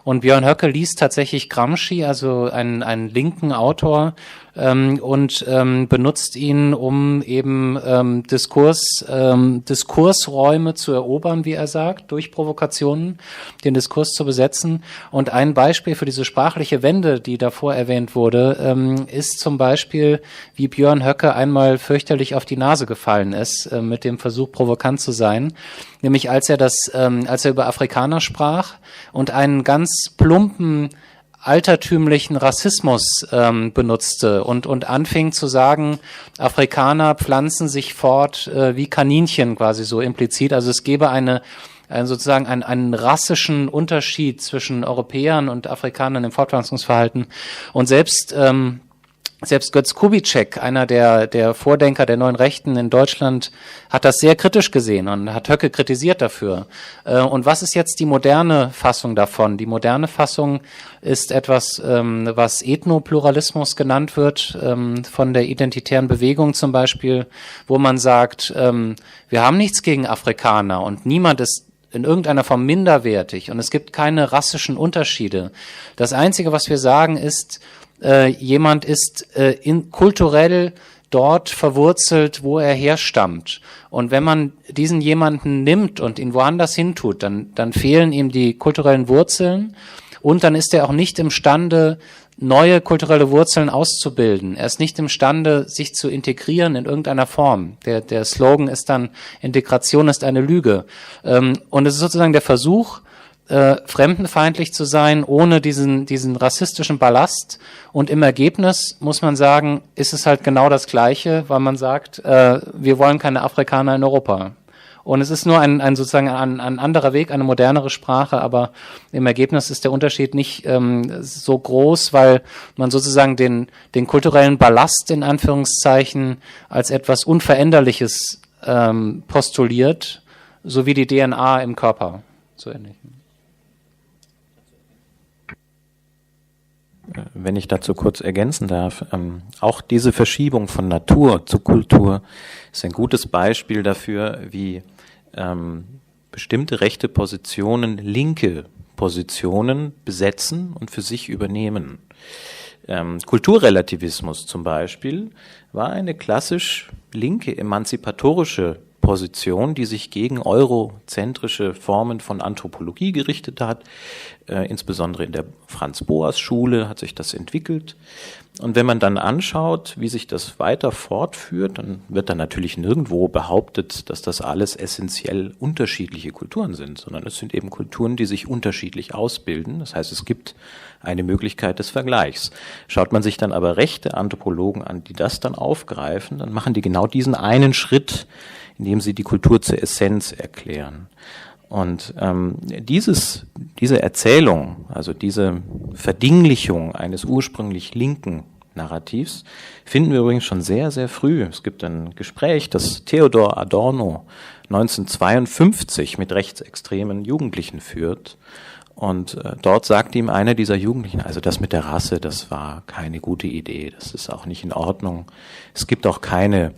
Und Björn Höcke liest tatsächlich Gramsci, also einen linken Autor, und benutzt ihn, um eben Diskursräume zu erobern, wie er sagt, durch Provokationen, den Diskurs zu besetzen. Und ein Beispiel für diese sprachliche Wende, die davor erwähnt wurde, ist zum Beispiel, wie Björn Höcke einmal fürchterlich auf die Nase gefallen ist, mit dem Versuch, provokant zu sein. Nämlich als er über Afrikaner sprach und einen ganz plumpen, altertümlichen Rassismus benutzte und anfing zu sagen, Afrikaner pflanzen sich fort wie Kaninchen, quasi so implizit. Also es gäbe sozusagen einen rassischen Unterschied zwischen Europäern und Afrikanern im Fortpflanzungsverhalten. Und selbst Götz Kubitschek, einer der Vordenker der neuen Rechten in Deutschland, hat das sehr kritisch gesehen und hat Höcke kritisiert dafür. Und was ist jetzt die moderne Fassung davon? Die moderne Fassung ist etwas, was Ethnopluralismus genannt wird, von der identitären Bewegung zum Beispiel, wo man sagt, wir haben nichts gegen Afrikaner und niemand ist in irgendeiner Form minderwertig und es gibt keine rassischen Unterschiede. Das Einzige, was wir sagen, ist, jemand ist kulturell dort verwurzelt, wo er herstammt. Und wenn man diesen jemanden nimmt und ihn woanders hintut, dann fehlen ihm die kulturellen Wurzeln und dann ist er auch nicht imstande, neue kulturelle Wurzeln auszubilden. Er ist nicht imstande, sich zu integrieren in irgendeiner Form. Der Slogan ist dann, Integration ist eine Lüge. Und es ist sozusagen der Versuch, fremdenfeindlich zu sein, ohne diesen rassistischen Ballast. Und im Ergebnis, muss man sagen, ist es halt genau das Gleiche, weil man sagt, wir wollen keine Afrikaner in Europa. Und es ist nur ein sozusagen ein anderer Weg, eine modernere Sprache, aber im Ergebnis ist der Unterschied nicht so groß, weil man sozusagen den kulturellen Ballast in Anführungszeichen als etwas Unveränderliches postuliert, so wie die DNA im Körper. So ähnlich. Wenn ich dazu kurz ergänzen darf, auch diese Verschiebung von Natur zu Kultur ist ein gutes Beispiel dafür, wie bestimmte rechte Positionen linke Positionen besetzen und für sich übernehmen. Kulturrelativismus zum Beispiel war eine klassisch linke emanzipatorische Position, die sich gegen eurozentrische Formen von Anthropologie gerichtet hat. Insbesondere in der Franz-Boas-Schule hat sich das entwickelt. Und wenn man dann anschaut, wie sich das weiter fortführt, dann wird dann natürlich nirgendwo behauptet, dass das alles essentiell unterschiedliche Kulturen sind, sondern es sind eben Kulturen, die sich unterschiedlich ausbilden. Das heißt, es gibt eine Möglichkeit des Vergleichs. Schaut man sich dann aber rechte Anthropologen an, die das dann aufgreifen, dann machen die genau diesen einen Schritt, indem sie die Kultur zur Essenz erklären. Und diese Erzählung, also diese Verdinglichung eines ursprünglich linken Narrativs finden wir übrigens schon sehr, sehr früh. Es gibt ein Gespräch, das Theodor Adorno 1952 mit rechtsextremen Jugendlichen führt. Und dort sagt ihm einer dieser Jugendlichen, also das mit der Rasse, das war keine gute Idee, das ist auch nicht in Ordnung. Es gibt auch keine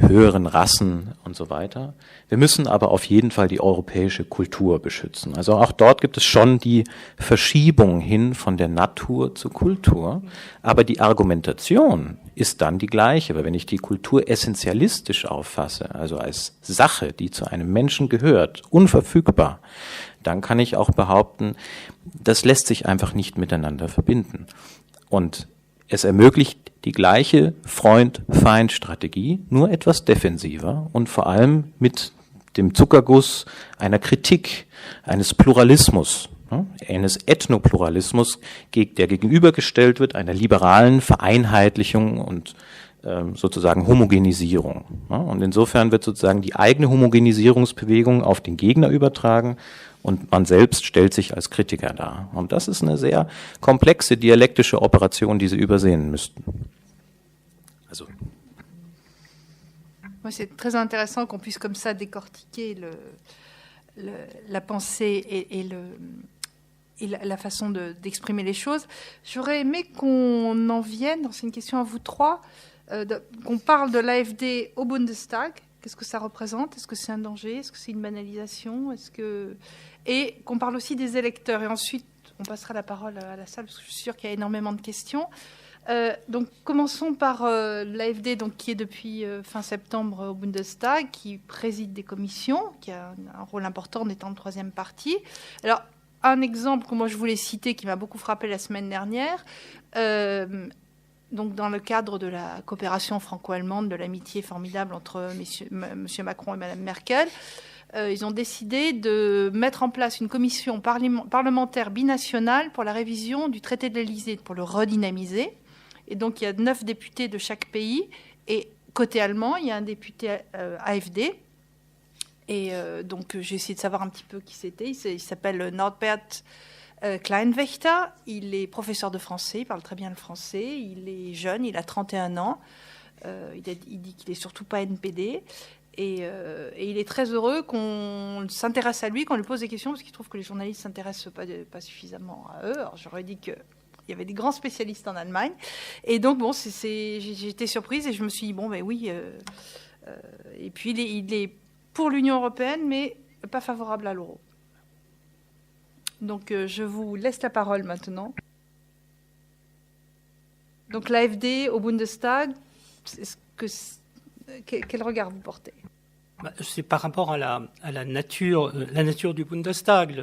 höheren Rassen und so weiter. Wir müssen aber auf jeden Fall die europäische Kultur beschützen. Also auch dort gibt es schon die Verschiebung hin von der Natur zur Kultur. Aber die Argumentation ist dann die gleiche. Weil wenn ich die Kultur essentialistisch auffasse, also als Sache, die zu einem Menschen gehört, unverfügbar, dann kann ich auch behaupten, das lässt sich einfach nicht miteinander verbinden. Und es ermöglicht die gleiche Freund-Feind-Strategie, nur etwas defensiver und vor allem mit dem Zuckerguss einer Kritik, eines Pluralismus, eines Ethnopluralismus, der gegenübergestellt wird einer liberalen Vereinheitlichung und sozusagen Homogenisierung. Und insofern wird sozusagen die eigene Homogenisierungsbewegung auf den Gegner übertragen und man selbst stellt sich als Kritiker dar. Und das ist eine sehr komplexe dialektische Operation, die Sie übersehen müssten. Also. C'est très intéressant qu'on puisse comme ça décortiquer la pensée et la façon d'exprimer les choses. J'aurais aimé qu'on en vienne, c'est une question à vous trois, qu'on parle de l'AfD au Bundestag. Qu'est-ce que ça représente? Est-ce que c'est un danger? Est-ce que c'est une banalisation? Et qu'on parle aussi des électeurs. Et ensuite, on passera la parole à la salle, parce que je suis sûre qu'il y a énormément de questions. Donc, commençons par l'AfD, donc, qui est depuis fin septembre au Bundestag, qui préside des commissions, qui a un rôle important en étant le troisième parti. Alors, un exemple que moi je voulais citer, qui m'a beaucoup frappé la semaine dernière, donc dans le cadre de la coopération franco-allemande, de l'amitié formidable entre M. Macron et Mme Merkel, ils ont décidé de mettre en place une commission parlementaire binationale pour la révision du traité de l'Élysée, pour le redynamiser. Et donc il y a 9 députés de chaque pays. Et côté allemand, il y a un député AfD. Et donc j'ai essayé de savoir un petit peu qui c'était. Il s'appelle Norbert Kleinwächter. Il est professeur de français, il parle très bien le français. Il est jeune, il a 31 ans. Il dit qu'il n'est surtout pas NPD. Et il est très heureux qu'on s'intéresse à lui, qu'on lui pose des questions, parce qu'il trouve que les journalistes ne s'intéressent pas suffisamment à eux. Alors j'aurais dit qu'il y avait des grands spécialistes en Allemagne. Et donc, bon, j'ai été surprise et je me suis dit, bon, ben oui. Et puis, il est pour l'Union européenne, mais pas favorable à l'euro. Donc, je vous laisse la parole maintenant. Donc, l'AfD au Bundestag, quel regard vous portez? C'est par rapport à la nature du Bundestag.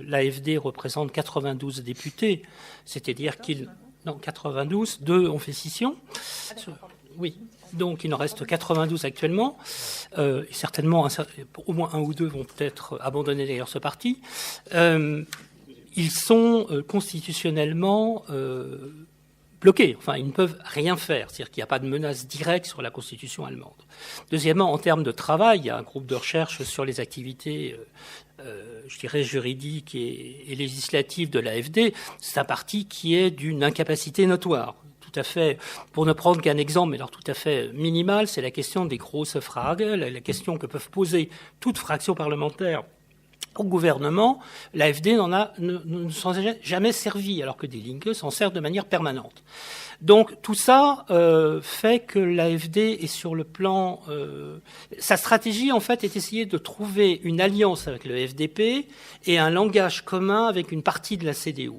L'AfD représente 92 députés, c'est-à-dire 92, 2 ont fait scission. Oui, donc il en reste 92 actuellement. Et certainement, au moins 1 ou 2 vont peut-être abandonner d'ailleurs ce parti. Ils sont constitutionnellement bloqués. Enfin, ils ne peuvent rien faire. C'est-à-dire qu'il n'y a pas de menace directe sur la Constitution allemande. Deuxièmement, en termes de travail, il y a un groupe de recherche sur les activités, je dirais, juridiques et législatives de l'AfD. C'est un parti qui est d'une incapacité notoire. Tout à fait, pour ne prendre qu'un exemple, mais alors tout à fait minimal, c'est la question des grosses frages, la question que peuvent poser toutes fractions parlementaires au gouvernement. L'AfD ne s'en est jamais servi, alors que Die Linke s'en sert de manière permanente. Donc tout ça fait que l'AfD est sur le plan... sa stratégie, en fait, est d'essayer de trouver une alliance avec le FDP et un langage commun avec une partie de la CDU.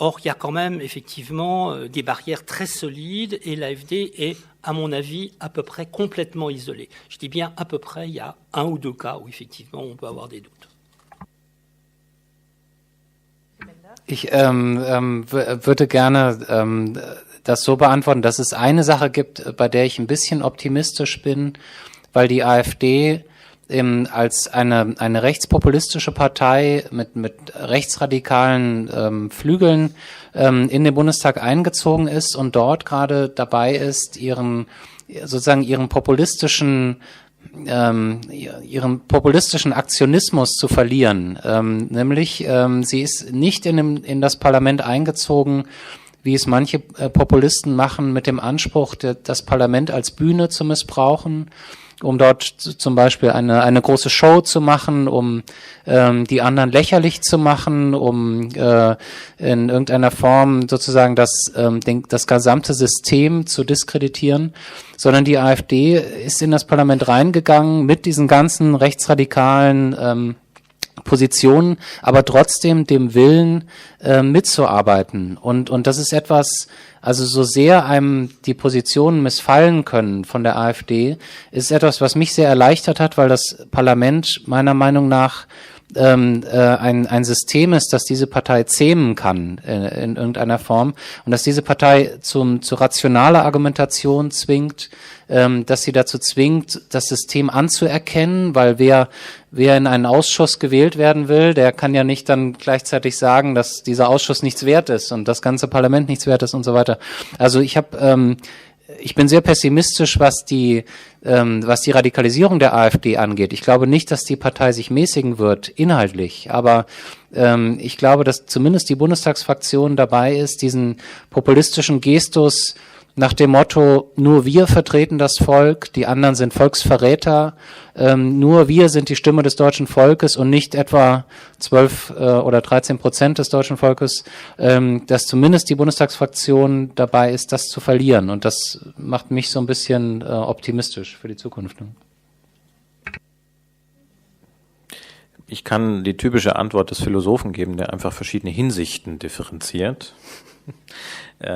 Or, il y a quand même, effectivement, des barrières très solides et l'AfD est, à mon avis, à peu près complètement isolée. Je dis bien à peu près, il y a 1 ou 2 cas où, effectivement, on peut avoir des doutes. Ich würde gerne das so beantworten, dass es eine Sache gibt, bei der ich ein bisschen optimistisch bin, weil die AfD als eine rechtspopulistische Partei mit rechtsradikalen Flügeln in den Bundestag eingezogen ist und dort gerade dabei ist, ihren populistischen Aktionismus zu verlieren. Nämlich, sie ist nicht in das Parlament eingezogen, wie es manche Populisten machen, mit dem Anspruch, das Parlament als Bühne zu missbrauchen, um dort zum Beispiel eine große Show zu machen, um die anderen lächerlich zu machen, um in irgendeiner Form sozusagen das gesamte System zu diskreditieren, sondern die AfD ist in das Parlament reingegangen mit diesen ganzen rechtsradikalen Positionen, aber trotzdem dem Willen mitzuarbeiten. Und das ist etwas, also so sehr einem die Positionen missfallen können von der AfD, ist etwas, was mich sehr erleichtert hat, weil das Parlament meiner Meinung nach ein System ist, das diese Partei zähmen kann in irgendeiner Form und dass diese Partei zu rationaler Argumentation zwingt, dass sie dazu zwingt, das System anzuerkennen, weil wer in einen Ausschuss gewählt werden will, der kann ja nicht dann gleichzeitig sagen, dass dieser Ausschuss nichts wert ist und das ganze Parlament nichts wert ist und so weiter. Also ich bin sehr pessimistisch, was die Radikalisierung der AfD angeht. Ich glaube nicht, dass die Partei sich mäßigen wird, inhaltlich. Aber ich glaube, dass zumindest die Bundestagsfraktion dabei ist, diesen populistischen Gestus nach dem Motto, nur wir vertreten das Volk, die anderen sind Volksverräter, nur wir sind die Stimme des deutschen Volkes und nicht etwa 12 oder 13% des deutschen Volkes, dass zumindest die Bundestagsfraktion dabei ist, das zu verlieren. Und das macht mich so ein bisschen optimistisch für die Zukunft. Ich kann die typische Antwort des Philosophen geben, der einfach verschiedene Hinsichten differenziert.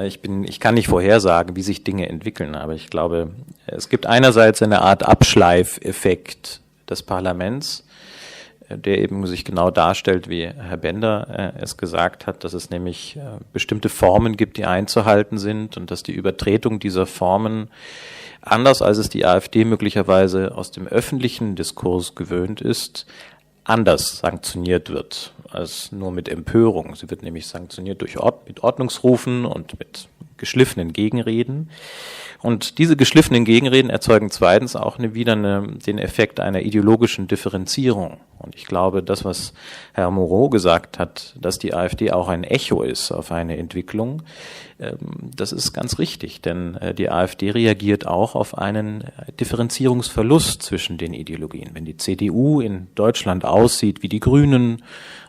Ich kann nicht vorhersagen, wie sich Dinge entwickeln, aber ich glaube, es gibt einerseits eine Art Abschleifeffekt des Parlaments, der eben sich genau darstellt, wie Herr Bender es gesagt hat, dass es nämlich bestimmte Formen gibt, die einzuhalten sind und dass die Übertretung dieser Formen, anders als es die AfD möglicherweise aus dem öffentlichen Diskurs gewöhnt ist, anders sanktioniert wird als nur mit Empörung. Sie wird nämlich sanktioniert mit Ordnungsrufen und mit geschliffenen Gegenreden. Und diese geschliffenen Gegenreden erzeugen zweitens auch den Effekt einer ideologischen Differenzierung. Und ich glaube, das, was Herr Moreau gesagt hat, dass die AfD auch ein Echo ist auf eine Entwicklung, das ist ganz richtig, denn die AfD reagiert auch auf einen Differenzierungsverlust zwischen den Ideologien. Wenn die CDU in Deutschland aussieht wie die Grünen,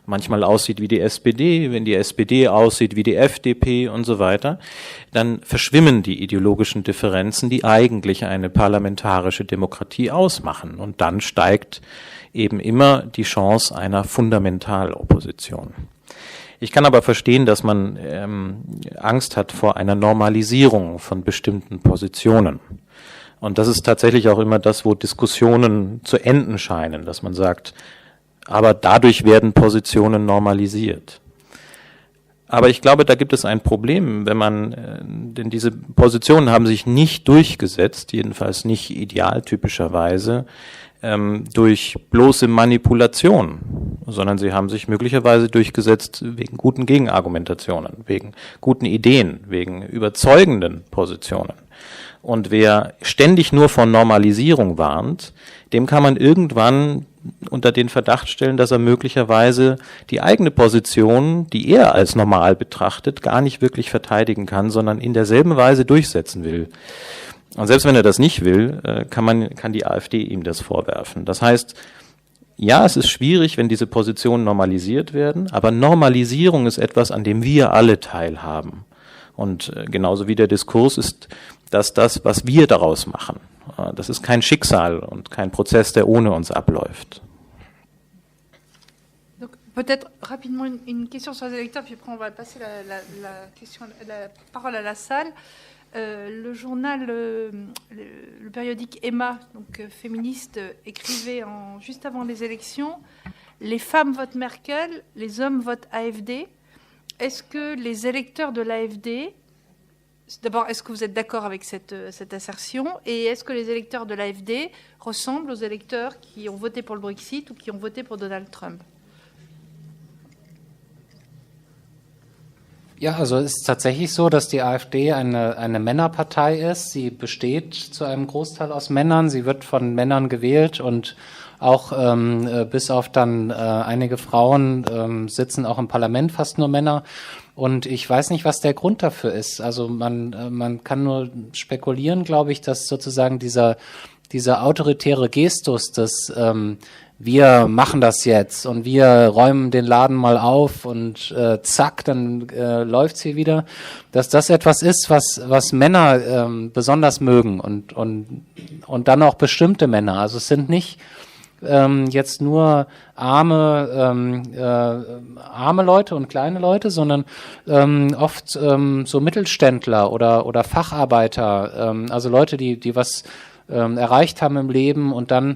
manchmal aussieht wie die SPD, wenn die SPD aussieht wie die FDP und so weiter, dann verschwimmen die ideologischen Differenzen, die eigentlich eine parlamentarische Demokratie ausmachen. Und dann steigt eben immer die Chance einer Fundamentalopposition. Ich kann aber verstehen, dass man Angst hat vor einer Normalisierung von bestimmten Positionen. Und das ist tatsächlich auch immer das, wo Diskussionen zu enden scheinen, dass man sagt, aber dadurch werden Positionen normalisiert. Aber ich glaube, da gibt es ein Problem, denn diese Positionen haben sich nicht durchgesetzt, jedenfalls nicht idealtypischerweise, durch bloße Manipulation, sondern sie haben sich möglicherweise durchgesetzt wegen guten Gegenargumentationen, wegen guten Ideen, wegen überzeugenden Positionen. Und wer ständig nur von Normalisierung warnt, dem kann man irgendwann unter den Verdacht stellen, dass er möglicherweise die eigene Position, die er als normal betrachtet, gar nicht wirklich verteidigen kann, sondern in derselben Weise durchsetzen will. Und selbst wenn er das nicht will, kann die AfD ihm das vorwerfen. Das heißt, ja, es ist schwierig, wenn diese Positionen normalisiert werden, aber Normalisierung ist etwas, an dem wir alle teilhaben. Und genauso wie der Diskurs ist das, was wir daraus machen. Das ist kein Schicksal und kein Prozess, der ohne uns abläuft. Donc, peut-être rapidement une question sur les électeurs, puis après on va passer la parole à la salle. Le journal, le périodique Emma, donc féministe, écrivait juste avant les élections « Les femmes votent Merkel, les hommes votent AfD ». Est-ce que les électeurs de l'AfD, d'abord, est-ce que vous êtes d'accord avec cette assertion, et est-ce que les électeurs de l'AfD ressemblent aux électeurs qui ont voté pour le Brexit ou qui ont voté pour Donald Trump? Ja, also es ist tatsächlich so, dass die AfD eine Männerpartei ist. Sie besteht zu einem Großteil aus Männern. Sie wird von Männern gewählt und auch bis auf dann einige Frauen sitzen auch im Parlament fast nur Männer. Und ich weiß nicht, was der Grund dafür ist. Also man kann nur spekulieren, glaube ich, dass sozusagen dieser autoritäre Gestus des wir machen das jetzt und wir räumen den Laden mal auf und zack, dann läuft's hier wieder, dass das etwas ist, was Männer besonders mögen und dann auch bestimmte Männer. Also es sind nicht jetzt nur arme Leute und kleine Leute, sondern oft so Mittelständler oder Facharbeiter, also Leute, die was erreicht haben im Leben und dann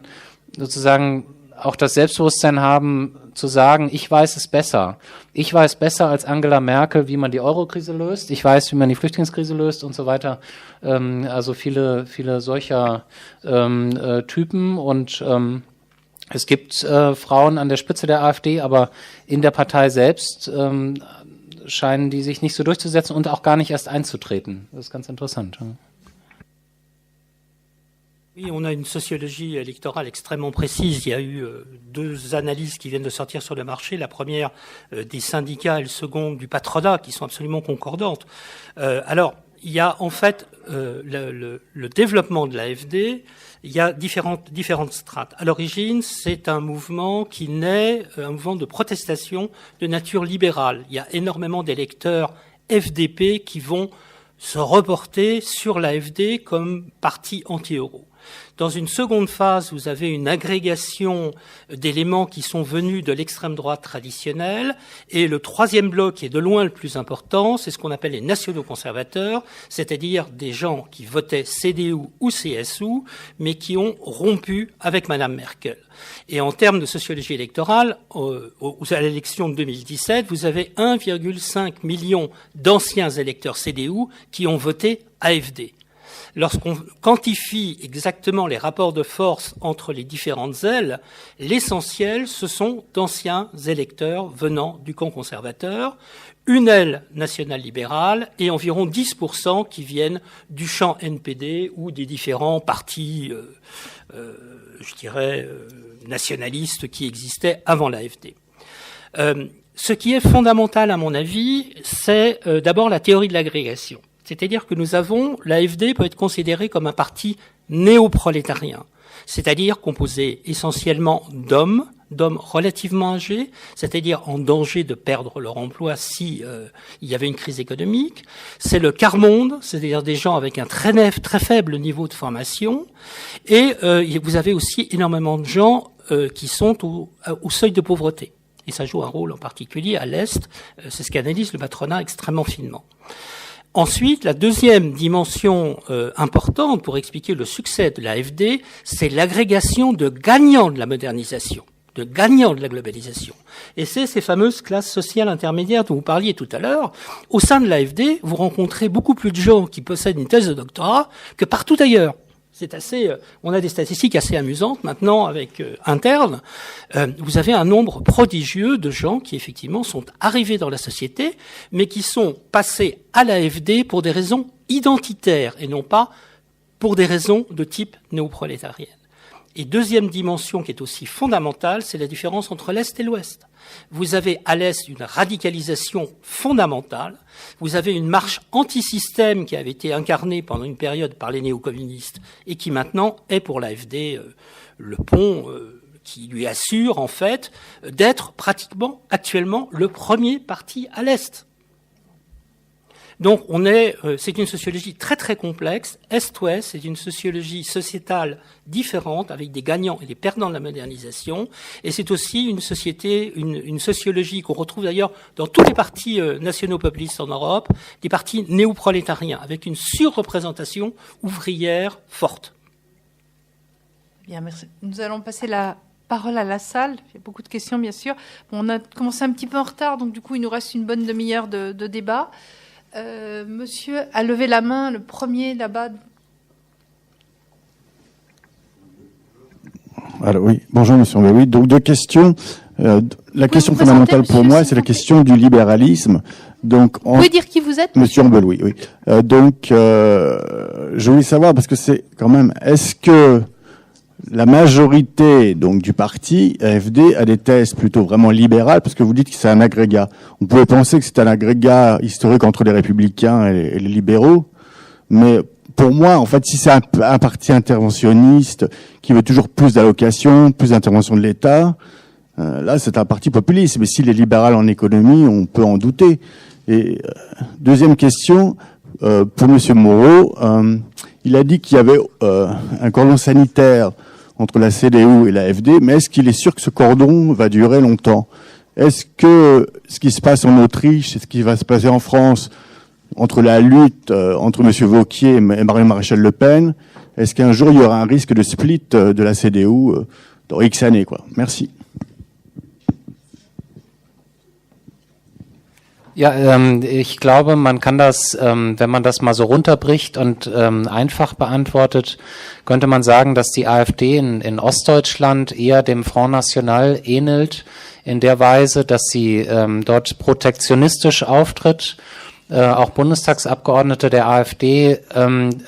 sozusagen auch das Selbstbewusstsein haben, zu sagen, ich weiß es besser. Ich weiß besser als Angela Merkel, wie man die Eurokrise löst. Ich weiß, wie man die Flüchtlingskrise löst und so weiter. Also viele solcher Typen und es gibt Frauen an der Spitze der AfD, aber in der Partei selbst scheinen die sich nicht so durchzusetzen und auch gar nicht erst einzutreten. Das ist ganz interessant. Oui, on a une sociologie électorale extrêmement précise. Il y a eu deux analyses qui viennent de sortir sur le marché. La première des syndicats et la seconde du patronat qui sont absolument concordantes. Alors, il y a en fait le développement de l'AfD. Il y a différentes strates. À l'origine, c'est un mouvement qui naît, un mouvement de protestation de nature libérale. Il y a énormément d'électeurs FDP qui vont se reporter sur l'AfD comme parti anti-euro. Dans une seconde phase, vous avez une agrégation d'éléments qui sont venus de l'extrême droite traditionnelle. Et le troisième bloc, qui est de loin le plus important, c'est ce qu'on appelle les nationaux conservateurs, c'est-à-dire des gens qui votaient CDU ou CSU, mais qui ont rompu avec Madame Merkel. Et en termes de sociologie électorale, à l'élection de 2017, vous avez 1,5 million d'anciens électeurs CDU qui ont voté AfD. Lorsqu'on quantifie exactement les rapports de force entre les différentes ailes, l'essentiel, ce sont d'anciens électeurs venant du camp conservateur, une aile nationale-libérale et environ 10% qui viennent du champ NPD ou des différents partis, nationalistes qui existaient avant l'AfD. Ce qui est fondamental, à mon avis, c'est d'abord la théorie de l'agrégation. C'est-à-dire que l'AfD peut être considéré comme un parti néo-prolétarien, c'est-à-dire composé essentiellement d'hommes relativement âgés, c'est-à-dire en danger de perdre leur emploi si il y avait une crise économique. C'est le quart-monde, c'est-à-dire des gens avec un très faible niveau de formation. Et vous avez aussi énormément de gens qui sont au seuil de pauvreté. Et ça joue un rôle en particulier à l'Est. C'est ce qu'analyse le patronat extrêmement finement. Ensuite, la deuxième dimension importante pour expliquer le succès de l'AfD, c'est l'agrégation de gagnants de la modernisation, de gagnants de la globalisation. Et c'est ces fameuses classes sociales intermédiaires dont vous parliez tout à l'heure. Au sein de l'AfD, vous rencontrez beaucoup plus de gens qui possèdent une thèse de doctorat que partout ailleurs. C'est assez, on a des statistiques assez amusantes maintenant avec interne. Vous avez un nombre prodigieux de gens qui effectivement sont arrivés dans la société, mais qui sont passés à l'AfD pour des raisons identitaires et non pas pour des raisons de type néoprolétarienne. Et deuxième dimension qui est aussi fondamentale, c'est la différence entre l'Est et l'Ouest. Vous avez à l'Est une radicalisation fondamentale, vous avez une marche anti-système qui avait été incarnée pendant une période par les néo-communistes et qui maintenant est pour l'AfD le pont qui lui assure en fait d'être pratiquement actuellement le premier parti à l'Est. Donc c'est une sociologie très complexe, Est-Ouest, c'est une sociologie sociétale différente avec des gagnants et des perdants de la modernisation, et c'est aussi une sociologie qu'on retrouve d'ailleurs dans tous les partis nationaux populistes en Europe, des partis néo-prolétariens, avec une surreprésentation ouvrière forte. Bien, merci. Nous allons passer la parole à la salle. Il y a beaucoup de questions, bien sûr. Bon, on a commencé un petit peu en retard, donc du coup, il nous reste une bonne demi-heure de débat. Monsieur a levé la main, le premier là-bas. Alors oui, bonjour Monsieur. Oui, donc deux questions. La question fondamentale pour moi, c'est la question du libéralisme. Donc, vous pouvez dire qui vous êtes, Monsieur Ambel, oui. Donc, je voulais savoir parce que c'est quand même, est-ce que la majorité donc du parti AfD a des thèses plutôt vraiment libérales, parce que vous dites que c'est un agrégat. On pouvait penser que c'est un agrégat historique entre les républicains et les libéraux, mais pour moi, en fait, si c'est un parti interventionniste qui veut toujours plus d'allocations, plus d'intervention de l'État, là, c'est un parti populiste. Mais s'il est libéral en économie, on peut en douter. Et deuxième question, pour Monsieur Moreau, il a dit qu'il y avait un cordon sanitaire entre la CDU et la AfD, mais est-ce qu'il est sûr que ce cordon va durer longtemps? Est-ce que ce qui se passe en Autriche et ce qui va se passer en France entre la lutte entre M. Wauquiez et Marion Maréchal Le Pen, est-ce qu'un jour il y aura un risque de split de la CDU dans X années, quoi? Merci. Ja, ich glaube, man kann das, wenn man das mal so runterbricht und einfach beantwortet, könnte man sagen, dass die AfD in Ostdeutschland eher dem Front National ähnelt, in der Weise, dass sie dort protektionistisch auftritt. Auch Bundestagsabgeordnete der AfD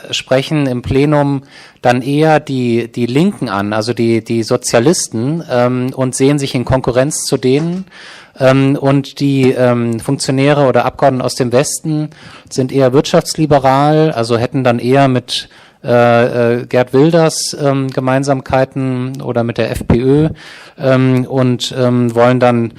sprechen im Plenum dann eher die Linken an, also die Sozialisten, und sehen sich in Konkurrenz zu denen. Und die Funktionäre oder Abgeordneten aus dem Westen sind eher wirtschaftsliberal, also hätten dann eher mit Geert Wilders Gemeinsamkeiten oder mit der FPÖ und wollen dann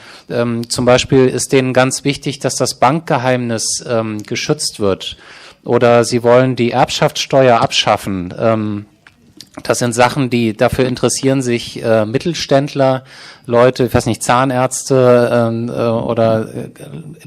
zum Beispiel, ist denen ganz wichtig, dass das Bankgeheimnis geschützt wird, oder sie wollen die Erbschaftssteuer abschaffen. Das sind Sachen, die dafür interessieren sich Mittelständler, Leute, ich weiß nicht, Zahnärzte oder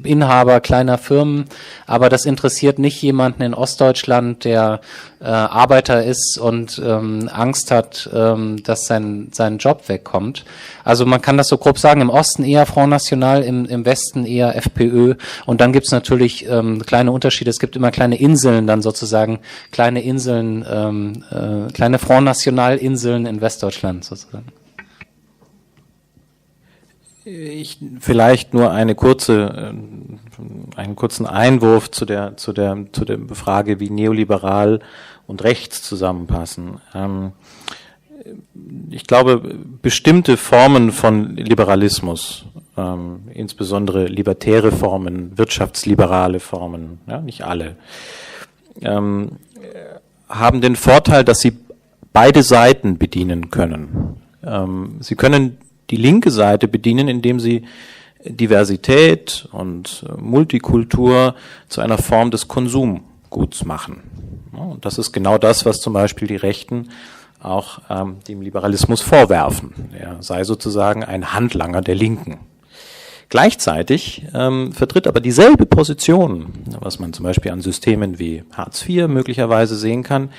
Inhaber kleiner Firmen, aber das interessiert nicht jemanden in Ostdeutschland, der Arbeiter ist und Angst hat, dass sein Job wegkommt. Also man kann das so grob sagen, im Osten eher Front National, im Westen eher FPÖ, und dann gibt's natürlich kleine Unterschiede. Es gibt immer kleine Inseln dann sozusagen, kleine Inseln, kleine Front National Inseln in Westdeutschland sozusagen. Vielleicht nur einen kurzen Einwurf zu der Frage, wie neoliberal und rechts zusammenpassen. Ich glaube, bestimmte Formen von Liberalismus, insbesondere libertäre Formen, wirtschaftsliberale Formen, ja, nicht alle, haben den Vorteil, dass sie beide Seiten bedienen können. Sie können die linke Seite bedienen, indem sie Diversität und Multikultur zu einer Form des Konsumguts machen. Und das ist genau das, was zum Beispiel die Rechten auch dem Liberalismus vorwerfen. Er sei sozusagen ein Handlanger der Linken. Gleichzeitig vertritt aber dieselbe Position, was man zum Beispiel an Systemen wie Hartz IV möglicherweise sehen kann,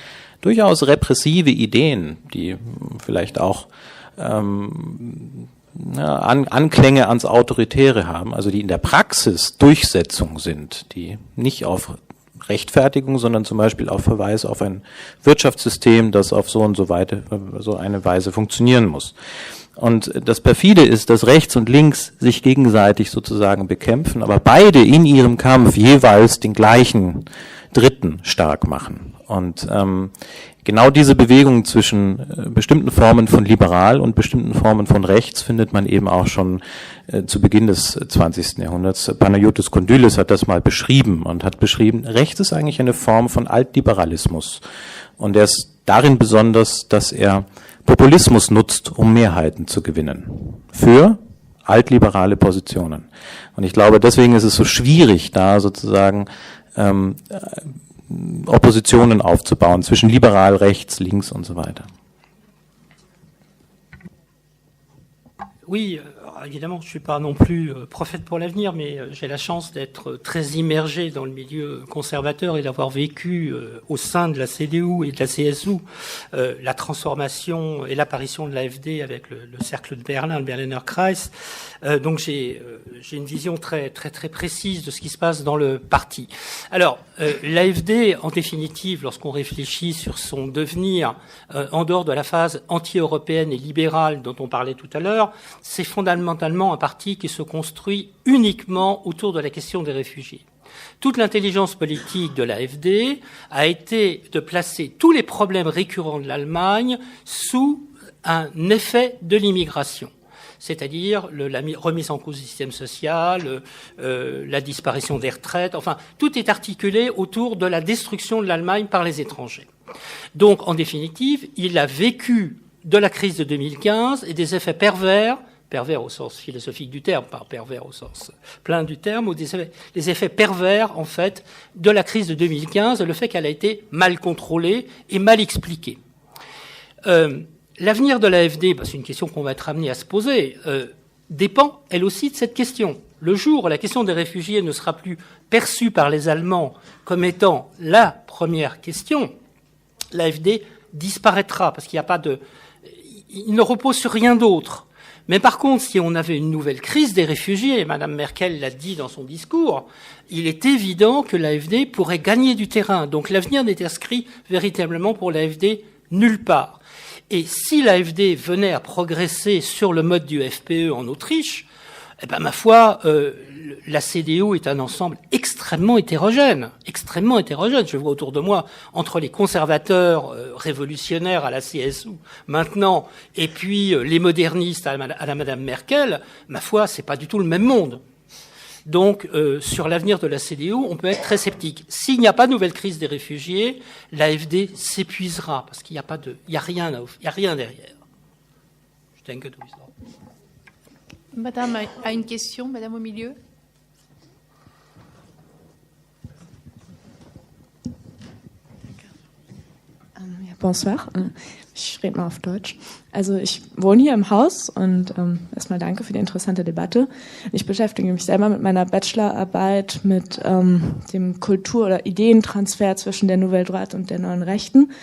durchaus repressive Ideen, die vielleicht auch Anklänge ans Autoritäre haben, also die in der Praxis Durchsetzung sind, die nicht auf Rechtfertigung, sondern zum Beispiel auf Verweis auf ein Wirtschaftssystem, das auf so und so eine Weise funktionieren muss. Und das perfide ist, dass rechts und links sich gegenseitig sozusagen bekämpfen, aber beide in ihrem Kampf jeweils den gleichen Dritten stark machen. Und genau diese Bewegung zwischen bestimmten Formen von liberal und bestimmten Formen von rechts findet man eben auch schon zu Beginn des 20. Jahrhunderts. Panayotis Kondylis hat das mal beschrieben und hat beschrieben, rechts ist eigentlich eine Form von Altliberalismus. Und er ist darin besonders, dass er Populismus nutzt, um Mehrheiten zu gewinnen. Für altliberale Positionen. Und ich glaube, deswegen ist es so schwierig, da sozusagen Oppositionen aufzubauen zwischen liberal, rechts, links und so weiter. Oui, évidemment, je ne suis pas non plus prophète pour l'avenir, mais j'ai la chance d'être très immergé dans le milieu conservateur et d'avoir vécu au sein de la CDU et de la CSU la transformation et l'apparition de l'AfD avec le cercle de Berlin, le Berliner Kreis. Donc j'ai une vision très précise de ce qui se passe dans le parti. Alors, l'AfD, en définitive, lorsqu'on réfléchit sur son devenir, en dehors de la phase anti-européenne et libérale dont on parlait tout à l'heure, c'est fondamentalement un parti qui se construit uniquement autour de la question des réfugiés. Toute l'intelligence politique de l'AfD a été de placer tous les problèmes récurrents de l'Allemagne sous un effet de l'immigration, c'est-à-dire la remise en cause du système social, la disparition des retraites, enfin, tout est articulé autour de la destruction de l'Allemagne par les étrangers. Donc, en définitive, il a vécu de la crise de 2015 et des effets pervers au sens philosophique du terme, pas pervers au sens plein du terme, ou les effets pervers, en fait, de la crise de 2015, le fait qu'elle a été mal contrôlée et mal expliquée. L'avenir de l'AfD, c'est une question qu'on va être amené à se poser, dépend, elle aussi, de cette question. Le jour où la question des réfugiés ne sera plus perçue par les Allemands comme étant la première question, l'AfD disparaîtra, parce qu'il n'y a pas de... Il ne repose sur rien d'autre. Mais par contre, si on avait une nouvelle crise des réfugiés, et Mme Merkel l'a dit dans son discours, il est évident que l'AfD pourrait gagner du terrain. Donc l'avenir n'est inscrit véritablement pour l'AfD nulle part. Et si l'AfD venait à progresser sur le mode du FPE en Autriche, eh ben, ma foi, la CDU est un ensemble extrêmement hétérogène. Je vois autour de moi, entre les conservateurs révolutionnaires à la CSU maintenant, et puis les modernistes à la Madame Merkel, ma foi, c'est pas du tout le même monde. Donc, sur l'avenir de la CDU, on peut être très sceptique. S'il n'y a pas de nouvelle crise des réfugiés, l'AfD s'épuisera, parce qu'il n'y a rien derrière. Je denke, du bist. Madame a une question, Madame au milieu. Ja, bonsoir. Ich rede mal auf Deutsch. Also ich wohne hier im Haus und erstmal danke für die interessante Debatte. Ich beschäftige mich selber mit meiner Bachelorarbeit mit dem Kultur- oder Ideentransfer zwischen der Nouvelle Droite und der neuen Rechten.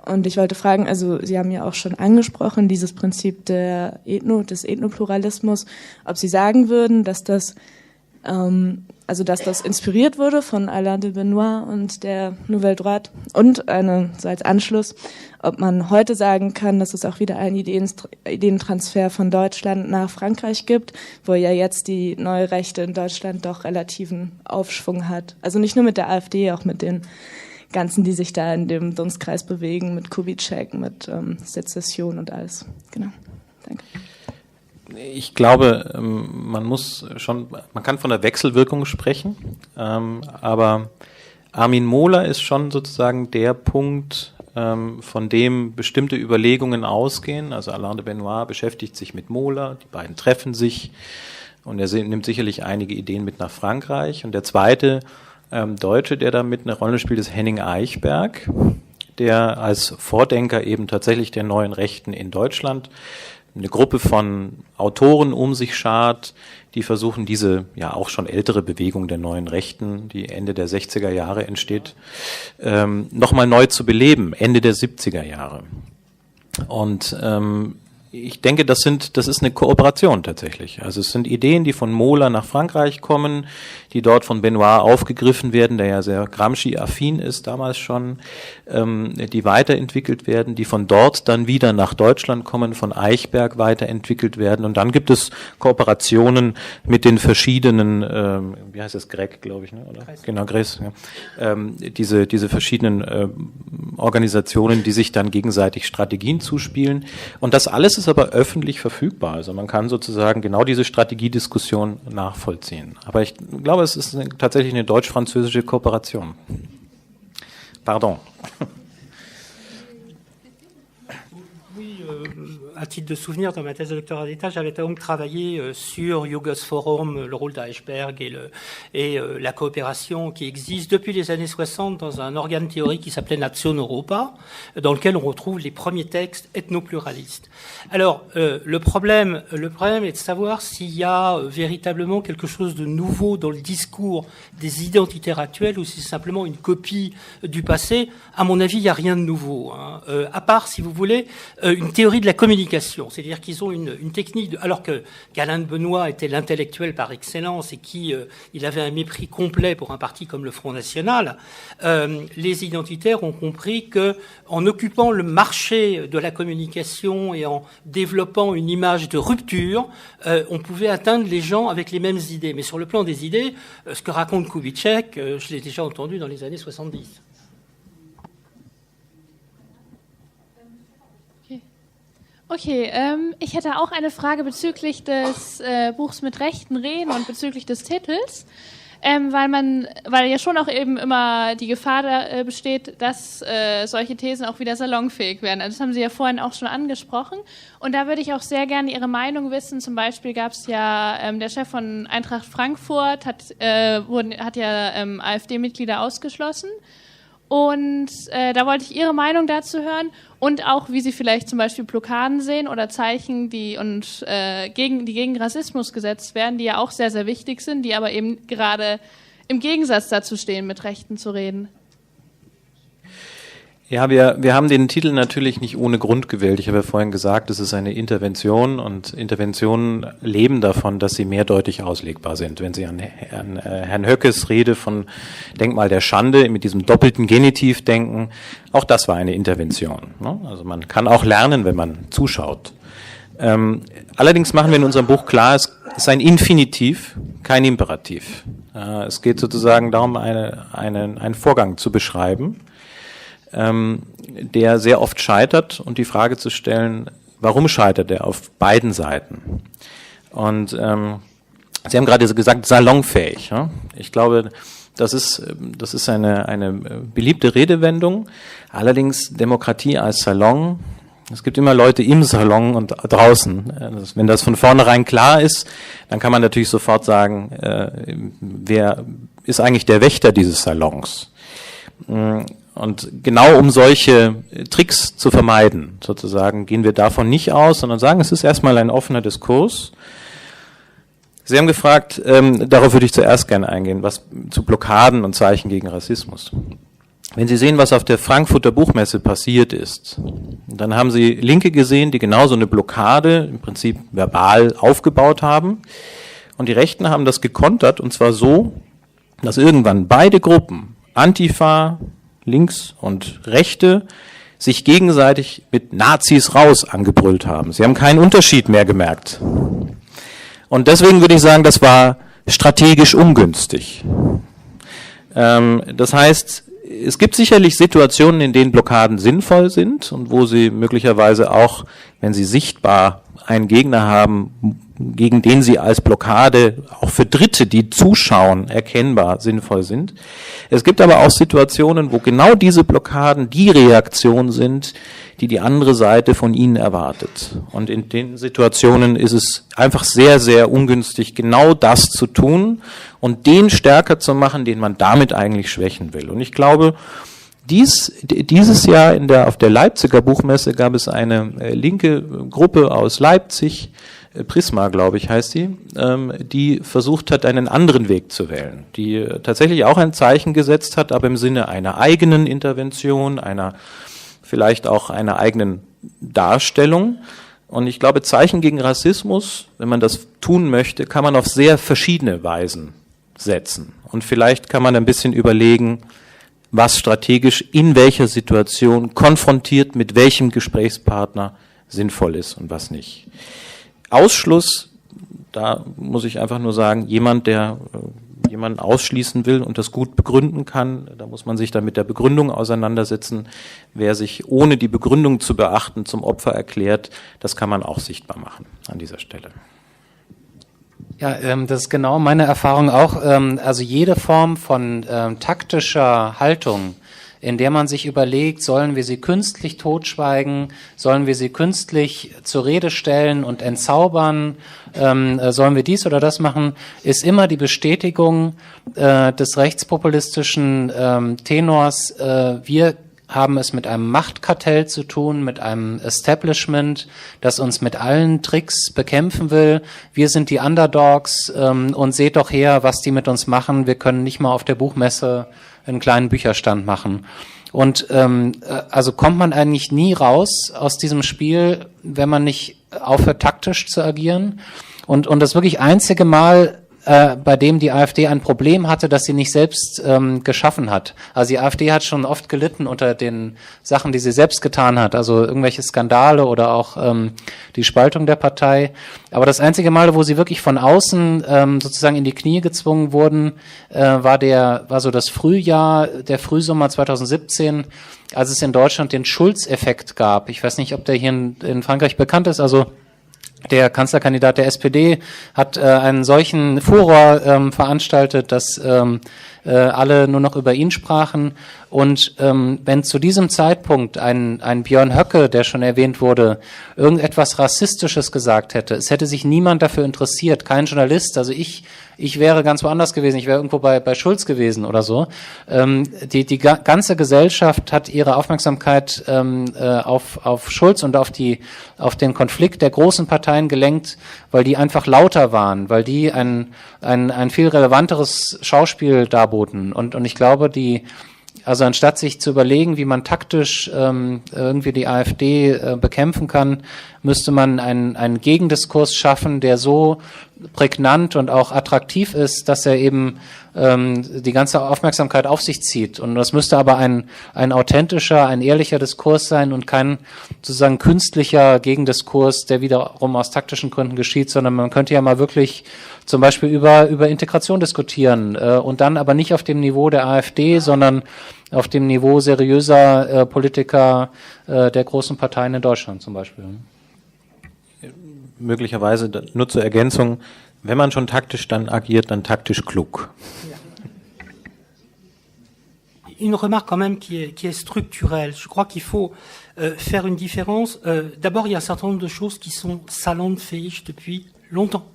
Und ich wollte fragen, also Sie haben ja auch schon angesprochen, dieses Prinzip des Ethnopluralismus, ob Sie sagen würden, dass das inspiriert wurde von Alain de Benoist und der Nouvelle Droite, und so als Anschluss, ob man heute sagen kann, dass es auch wieder einen Ideentransfer von Deutschland nach Frankreich gibt, wo ja jetzt die neue Rechte in Deutschland doch relativen Aufschwung hat. Also nicht nur mit der AfD, auch mit den Ganzen, die sich da in dem Dunstkreis bewegen, mit Kubitschek, mit Sezession und alles. Genau. Danke. Ich glaube, man kann von der Wechselwirkung sprechen, aber Armin Mohler ist schon sozusagen der Punkt, von dem bestimmte Überlegungen ausgehen. Also Alain de Benoist beschäftigt sich mit Mohler, die beiden treffen sich und er nimmt sicherlich einige Ideen mit nach Frankreich. Und der zweite Deutsche, der da mit eine Rolle spielt, ist Henning Eichberg, der als Vordenker eben tatsächlich der neuen Rechten in Deutschland eine Gruppe von Autoren um sich schart, die versuchen, diese ja auch schon ältere Bewegung der neuen Rechten, die Ende der 60er Jahre entsteht, nochmal neu zu beleben, Ende der 70er Jahre. Und ich denke, das ist eine Kooperation tatsächlich. Also es sind Ideen, die von Mohler nach Frankreich kommen, die dort von Benoist aufgegriffen werden, der ja sehr Gramsci-affin ist damals schon, die weiterentwickelt werden, die von dort dann wieder nach Deutschland kommen, von Eichberg weiterentwickelt werden. Und dann gibt es Kooperationen mit den verschiedenen, wie heißt das, Greg, glaube ich, ne? Oder? Genau, Gres, ja. Diese verschiedenen Organisationen, die sich dann gegenseitig Strategien zuspielen. Und das alles ist aber öffentlich verfügbar. Also man kann sozusagen genau diese Strategiediskussion nachvollziehen. Aber ich glaube, es ist tatsächlich eine deutsch-französische Kooperation. Pardon. À titre de souvenir, dans ma thèse de doctorat d'État, j'avais donc travaillé sur Jugosforum, le rôle d'Eichberg et la coopération qui existe depuis les années 60 dans un organe théorique qui s'appelait Nation Europa, dans lequel on retrouve les premiers textes ethnopluralistes. Alors, le problème est de savoir s'il y a véritablement quelque chose de nouveau dans le discours des identitaires actuels ou si c'est simplement une copie du passé. À mon avis, il n'y a rien de nouveau, hein. À part, si vous voulez, une théorie de la communication. C'est-à-dire qu'ils ont une technique, alors qu'Alain de Benoist était l'intellectuel par excellence et il avait un mépris complet pour un parti comme le Front National, les identitaires ont compris que en occupant le marché de la communication et en développant une image de rupture, on pouvait atteindre les gens avec les mêmes idées. Mais sur le plan des idées, ce que raconte Kubitschek, je l'ai déjà entendu dans les années 70. Okay, ich hätte auch eine Frage bezüglich des Buchs mit Rechten reden und bezüglich des Titels, weil ja schon auch eben immer die Gefahr besteht, dass solche Thesen auch wieder salonfähig werden. Also das haben Sie ja vorhin auch schon angesprochen. Und da würde ich auch sehr gerne Ihre Meinung wissen. Zum Beispiel gab es ja, der Chef von Eintracht Frankfurt hat ja AfD-Mitglieder ausgeschlossen. Und da wollte ich Ihre Meinung dazu hören und auch, wie Sie vielleicht zum Beispiel Blockaden sehen oder Zeichen, die gegen Rassismus gesetzt werden, die ja auch sehr, sehr wichtig sind, die aber eben gerade im Gegensatz dazu stehen, mit Rechten zu reden. Ja, wir haben den Titel natürlich nicht ohne Grund gewählt. Ich habe ja vorhin gesagt, es ist eine Intervention und Interventionen leben davon, dass sie mehrdeutig auslegbar sind. Wenn Sie an Herrn Höckes Rede von Denkmal der Schande mit diesem doppelten Genitiv denken, auch das war eine Intervention. Also man kann auch lernen, wenn man zuschaut. Allerdings machen wir in unserem Buch klar, es ist ein Infinitiv, kein Imperativ. Es geht sozusagen darum, einen Vorgang zu beschreiben, der sehr oft scheitert und die Frage zu stellen, warum scheitert er auf beiden Seiten? Und Sie haben gerade gesagt, salonfähig. Ja? Ich glaube, das ist eine beliebte Redewendung. Allerdings Demokratie als Salon. Es gibt immer Leute im Salon und draußen. Wenn das von vornherein klar ist, dann kann man natürlich sofort sagen, wer ist eigentlich der Wächter dieses Salons? Und genau um solche Tricks zu vermeiden, sozusagen, gehen wir davon nicht aus, sondern sagen, es ist erstmal ein offener Diskurs. Sie haben gefragt, darauf würde ich zuerst gerne eingehen, was zu Blockaden und Zeichen gegen Rassismus. Wenn Sie sehen, was auf der Frankfurter Buchmesse passiert ist, dann haben Sie Linke gesehen, die genau so eine Blockade im Prinzip verbal aufgebaut haben. Und die Rechten haben das gekontert, und zwar so, dass irgendwann beide Gruppen, Antifa, Links und Rechte, sich gegenseitig mit Nazis raus angebrüllt haben. Sie haben keinen Unterschied mehr gemerkt. Und deswegen würde ich sagen, das war strategisch ungünstig. Das heißt, es gibt sicherlich Situationen, in denen Blockaden sinnvoll sind und wo sie möglicherweise auch, wenn sie sichtbar einen Gegner haben, gegen den sie als Blockade auch für Dritte, die zuschauen, erkennbar sinnvoll sind. Es gibt aber auch Situationen, wo genau diese Blockaden die Reaktion sind, die die andere Seite von ihnen erwartet. Und in den Situationen ist es einfach sehr, sehr ungünstig, genau das zu tun und den stärker zu machen, den man damit eigentlich schwächen will. Und ich glaube, dieses Jahr auf der Leipziger Buchmesse gab es eine linke Gruppe aus Leipzig, Prisma, glaube ich, heißt die versucht hat, einen anderen Weg zu wählen, die tatsächlich auch ein Zeichen gesetzt hat, aber im Sinne einer eigenen Intervention, vielleicht auch einer eigenen Darstellung. Und ich glaube, Zeichen gegen Rassismus, wenn man das tun möchte, kann man auf sehr verschiedene Weisen setzen. Und vielleicht kann man ein bisschen überlegen, was strategisch in welcher Situation konfrontiert mit welchem Gesprächspartner sinnvoll ist und was nicht. Ausschluss, da muss ich einfach nur sagen, jemand, der jemanden ausschließen will und das gut begründen kann, da muss man sich dann mit der Begründung auseinandersetzen. Wer sich ohne die Begründung zu beachten zum Opfer erklärt, das kann man auch sichtbar machen an dieser Stelle. Ja, das ist genau meine Erfahrung auch. Also jede Form von taktischer Haltung, in der man sich überlegt, sollen wir sie künstlich totschweigen, sollen wir sie künstlich zur Rede stellen und entzaubern, sollen wir dies oder das machen, ist immer die Bestätigung des rechtspopulistischen Tenors, wir haben es mit einem Machtkartell zu tun, mit einem Establishment, das uns mit allen Tricks bekämpfen will. Wir sind die Underdogs und seht doch her, was die mit uns machen. Wir können nicht mal auf der Buchmesse einen kleinen Bücherstand machen. Und also kommt man eigentlich nie raus aus diesem Spiel, wenn man nicht aufhört, taktisch zu agieren. Und das wirklich einzige Mal, bei dem die AfD ein Problem hatte, das sie nicht selbst geschaffen hat. Also die AfD hat schon oft gelitten unter den Sachen, die sie selbst getan hat, also irgendwelche Skandale oder auch die Spaltung der Partei. Aber das einzige Mal, wo sie wirklich von außen sozusagen in die Knie gezwungen wurden, war so das Frühjahr, der Frühsommer 2017, als es in Deutschland den Schulz-Effekt gab. Ich weiß nicht, ob der hier in Frankreich bekannt ist, also der Kanzlerkandidat der SPD hat einen solchen Furor veranstaltet, dass alle nur noch über ihn sprachen. Und wenn zu diesem Zeitpunkt ein Björn Höcke, der schon erwähnt wurde, irgendetwas Rassistisches gesagt hätte, es hätte sich niemand dafür interessiert, kein Journalist, also ich wäre ganz woanders gewesen, ich wäre irgendwo bei Schulz gewesen oder so. Die ganze Gesellschaft hat ihre Aufmerksamkeit auf Schulz und auf den Konflikt der großen Parteien gelenkt, weil die einfach lauter waren, weil die ein viel relevanteres Schauspiel darboten. Und ich glaube, also anstatt sich zu überlegen, wie man taktisch irgendwie die AfD bekämpfen kann, müsste man einen Gegendiskurs schaffen, der so prägnant und auch attraktiv ist, dass er eben die ganze Aufmerksamkeit auf sich zieht. Und das müsste aber ein authentischer, ein ehrlicher Diskurs sein und kein sozusagen künstlicher Gegendiskurs, der wiederum aus taktischen Gründen geschieht, sondern man könnte ja mal wirklich zum Beispiel über Integration diskutieren und dann aber nicht auf dem Niveau der AfD, sondern auf dem Niveau seriöser Politiker der großen Parteien in Deutschland zum Beispiel. Möglicherweise nur zur Ergänzung, wenn man schon taktisch dann agiert, dann taktisch klug. Une remarque quand même qui est structurelle. Je crois qu'il faut faire une différence. D'abord, il y a un certain nombre de choses qui sont salonfähig depuis longtemps.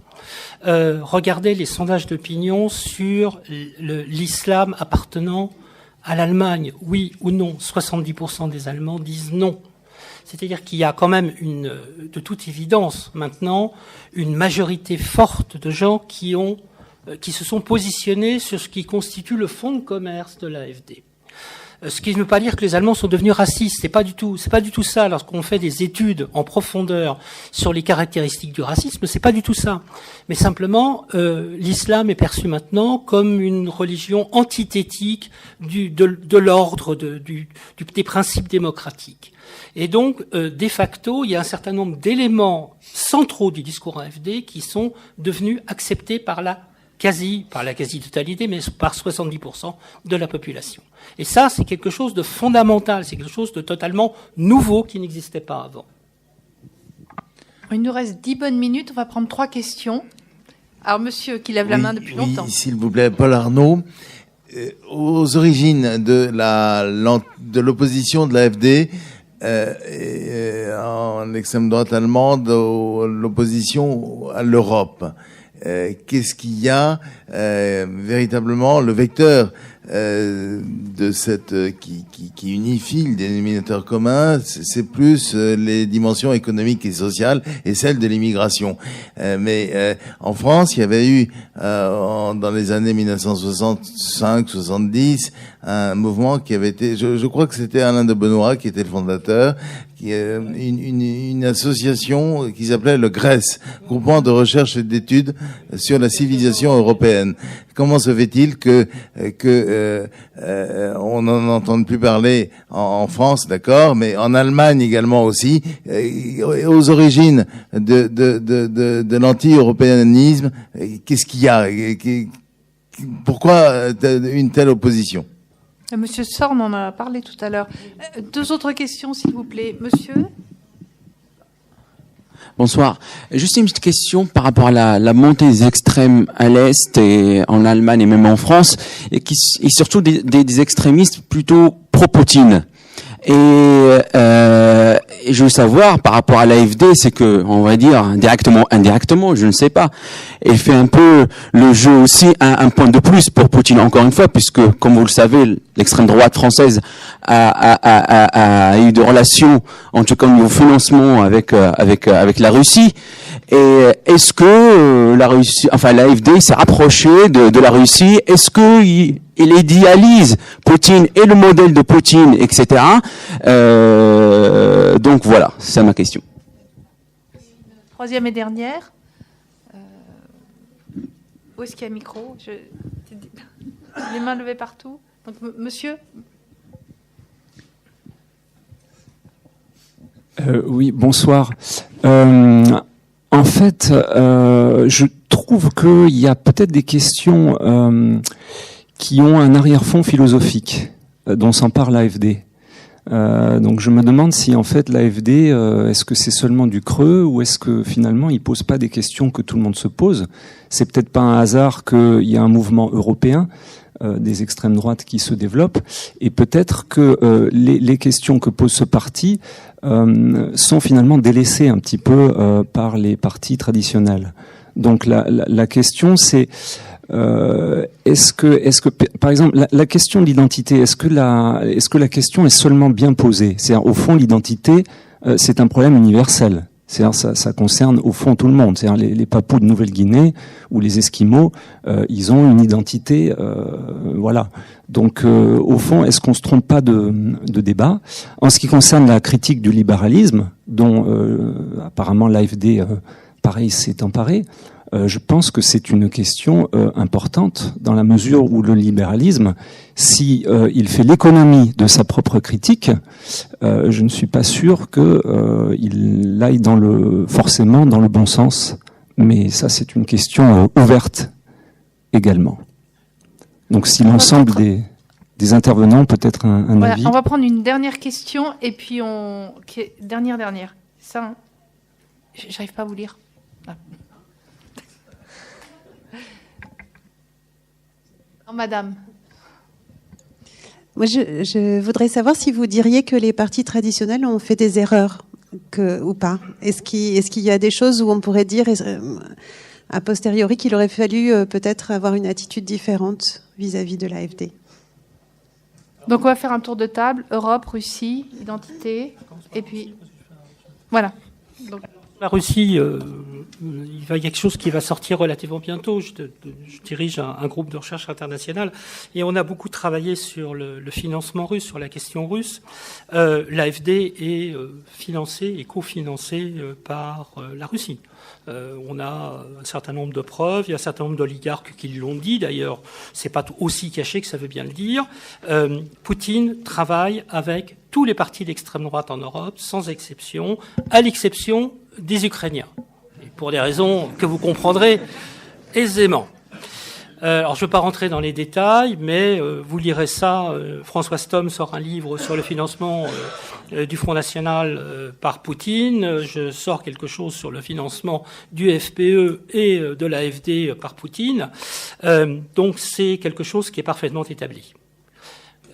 Regardez les sondages d'opinion sur l'islam appartenant à l'Allemagne, oui ou non. 70% des Allemands disent non. C'est-à-dire qu'il y a quand même de toute évidence maintenant, une majorité forte de gens qui se sont positionnés sur ce qui constitue le fonds de commerce de l'AfD. Ce qui ne veut pas dire que les Allemands sont devenus racistes. C'est pas du tout ça. Lorsqu'on fait des études en profondeur sur les caractéristiques du racisme, c'est pas du tout ça. Mais simplement, l'islam est perçu maintenant comme une religion antithétique de l'ordre des principes démocratiques. Et donc, de facto, il y a un certain nombre d'éléments centraux du discours AfD qui sont devenus acceptés par la quasi-totalité, mais par 70% de la population. Et ça, c'est quelque chose de fondamental, c'est quelque chose de totalement nouveau qui n'existait pas avant. Il nous reste 10 bonnes minutes, on va prendre 3 questions. Alors, monsieur qui lève la main depuis longtemps. S'il vous plaît, Paul Arnaud. Aux origines de l'opposition de l'AfD, en extrême droite allemande, l'opposition à l'Europe. Qu'est-ce qu'il y a véritablement le vecteur de cette qui unifie le dénominateur commun, c'est plus les dimensions économiques et sociales et celles de l'immigration. Mais en France, il y avait eu dans les années 1965-70 un mouvement qui avait été, je crois que c'était Alain de Benoît qui était le fondateur, qui une association qui s'appelait le GRES, Groupement de recherche et d'études sur la civilisation européenne. Comment se fait-il que on n'en entende plus parler en France, d'accord, mais en Allemagne également aussi, aux origines de l'anti-européanisme, qu'est-ce qu'il y a? Pourquoi une telle opposition? Monsieur Sorn en a parlé tout à l'heure. 2 autres questions, s'il vous plaît. Monsieur? Bonsoir. Juste une petite question par rapport à la montée des extrêmes à l'Est et en Allemagne et même en France, et surtout des extrémistes plutôt pro-Poutine. Et je veux savoir, par rapport à l'AfD, c'est que, on va dire, indirectement, je ne sais pas, elle fait un peu le jeu aussi, un point de plus pour Poutine, encore une fois, puisque, comme vous le savez, l'extrême droite française a eu des relations, en tout cas au niveau financement, avec la Russie. Et est-ce que l'AfD s'est rapprochée de la Russie? Est-ce que il idéalise Poutine et le modèle de Poutine, etc. Donc voilà, c'est ma question. 3e et dernière. Où est-ce qu'il y a un micro? Les mains levées partout. Donc, monsieur. Oui, bonsoir. En fait, je trouve qu'il y a peut-être des questions qui ont un arrière-fond philosophique dont s'empare l'AfD. Donc je me demande si en fait l'AfD, est-ce que c'est seulement du creux ou est-ce que finalement il pose pas des questions que tout le monde se pose? C'est peut-être pas un hasard qu'il y a un mouvement européen des extrêmes droites qui se développent et peut-être que les questions que pose ce parti sont finalement délaissées un petit peu par les partis traditionnels. Donc la question c'est est-ce que par exemple la question de l'identité, est-ce que la question est seulement bien posée? C'est-à-dire au fond l'identité c'est un problème universel. C'est-à-dire ça concerne au fond tout le monde. C'est-à-dire les Papous de Nouvelle-Guinée ou les Esquimaux, ils ont une identité, voilà. Donc au fond, est-ce qu'on se trompe pas de débat? En ce qui concerne la critique du libéralisme, dont apparemment l'AfD, pareil, s'est emparé. Je pense que c'est une question importante dans la mesure où le libéralisme, si il fait l'économie de sa propre critique, je ne suis pas sûr que il aille forcément dans le bon sens. Mais ça, c'est une question ouverte également. Donc, si l'ensemble des intervenants peut-être un voilà, avis. On va prendre une dernière question et puis dernière. C'est ça, hein? J'arrive pas à vous lire. Ah. Madame. Moi, je voudrais savoir si vous diriez que les partis traditionnels ont fait des erreurs ou pas. Est-ce qu'il y a des choses où on pourrait dire a posteriori qu'il aurait fallu peut-être avoir une attitude différente vis-à-vis de l'AfD? Donc on va faire un tour de table. Europe, Russie, identité, et puis voilà. Donc, la Russie, il y a quelque chose qui va sortir relativement bientôt. Je dirige un groupe de recherche international et on a beaucoup travaillé sur le financement russe, sur la question russe. L'AfD est financée et cofinancée par la Russie. On a un certain nombre de preuves, il y a un certain nombre d'oligarques qui l'ont dit, d'ailleurs, c'est pas aussi caché que ça veut bien le dire. Poutine travaille avec tous les partis d'extrême droite en Europe, sans exception, à l'exception des Ukrainiens, et pour des raisons que vous comprendrez aisément. Alors, je ne veux pas rentrer dans les détails, mais vous lirez ça. François Stom sort un livre sur le financement du Front National par Poutine. Je sors quelque chose sur le financement du FPE et de l'AfD par Poutine. Donc, c'est quelque chose qui est parfaitement établi.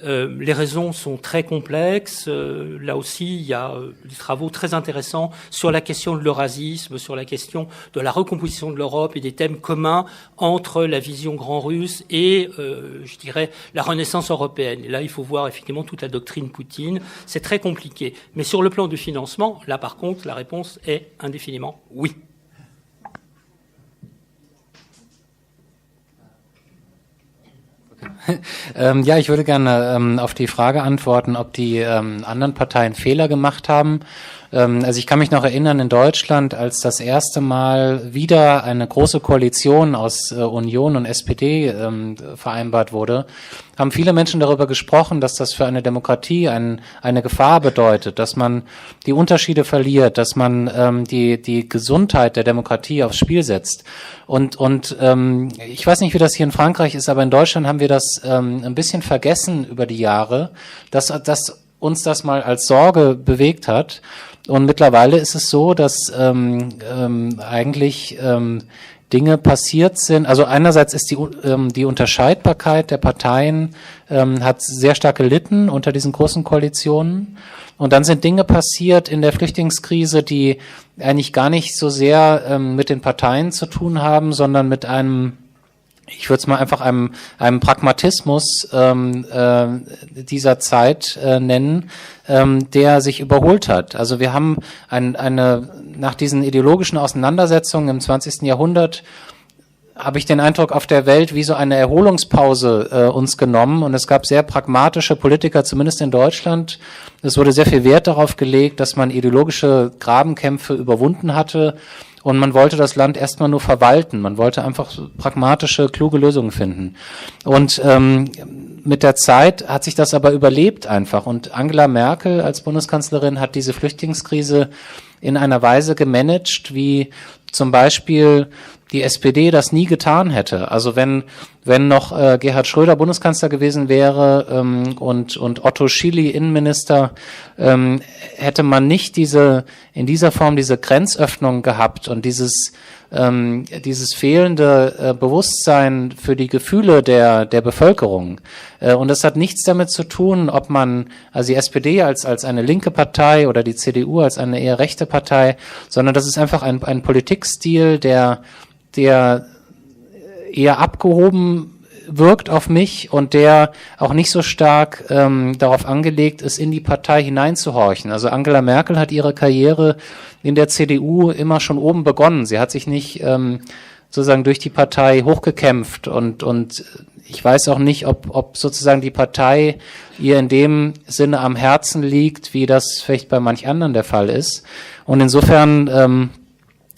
Les raisons sont très complexes. Là aussi, il y a des travaux très intéressants sur la question de l'eurasisme, sur la question de la recomposition de l'Europe et des thèmes communs entre la vision grand russe et, je dirais, la renaissance européenne. Et là, il faut voir effectivement toute la doctrine Poutine. C'est très compliqué. Mais sur le plan du financement, là, par contre, la réponse est indéfiniment oui. Ja, ich würde gerne auf die Frage antworten, ob die anderen Parteien Fehler gemacht haben. Also ich kann mich noch erinnern, in Deutschland, als das erste Mal wieder eine große Koalition aus Union und SPD vereinbart wurde, haben viele Menschen darüber gesprochen, dass das für eine Demokratie eine Gefahr bedeutet, dass man die Unterschiede verliert, dass man die Gesundheit der Demokratie aufs Spiel setzt. Und ich weiß nicht, wie das hier in Frankreich ist, aber in Deutschland haben wir das ein bisschen vergessen über die Jahre, dass uns das mal als Sorge bewegt hat. Und mittlerweile ist es so, dass eigentlich Dinge passiert sind. Also einerseits ist die Unterscheidbarkeit der Parteien hat sehr stark gelitten unter diesen großen Koalitionen. Und dann sind Dinge passiert in der Flüchtlingskrise, die eigentlich gar nicht so sehr mit den Parteien zu tun haben, sondern mit ich würde es mal einfach einem Pragmatismus dieser Zeit nennen, der sich überholt hat. Also wir haben nach diesen ideologischen Auseinandersetzungen im 20. Jahrhundert habe ich den Eindruck, auf der Welt wie so eine Erholungspause uns genommen, und es gab sehr pragmatische Politiker, zumindest in Deutschland. Es wurde sehr viel Wert darauf gelegt, dass man ideologische Grabenkämpfe überwunden hatte und man wollte das Land erstmal nur verwalten. Man wollte einfach so pragmatische, kluge Lösungen finden. Und mit der Zeit hat sich das aber überlebt einfach. Und Angela Merkel als Bundeskanzlerin hat diese Flüchtlingskrise in einer Weise gemanagt, wie zum Beispiel die SPD das nie getan hätte. Also wenn noch Gerhard Schröder Bundeskanzler gewesen wäre und Otto Schily Innenminister, hätte man nicht in dieser Form diese Grenzöffnung gehabt und dieses fehlende Bewusstsein für die Gefühle der Bevölkerung. Und das hat nichts damit zu tun, ob man, also die SPD als eine linke Partei oder die CDU als eine eher rechte Partei, sondern das ist einfach ein Politikstil, der eher abgehoben wirkt auf mich und der auch nicht so stark darauf angelegt ist, in die Partei hineinzuhorchen. Also Angela Merkel hat ihre Karriere in der CDU immer schon oben begonnen. Sie hat sich nicht sozusagen durch die Partei hochgekämpft und ich weiß auch nicht, ob sozusagen die Partei ihr in dem Sinne am Herzen liegt, wie das vielleicht bei manch anderen der Fall ist. Und insofern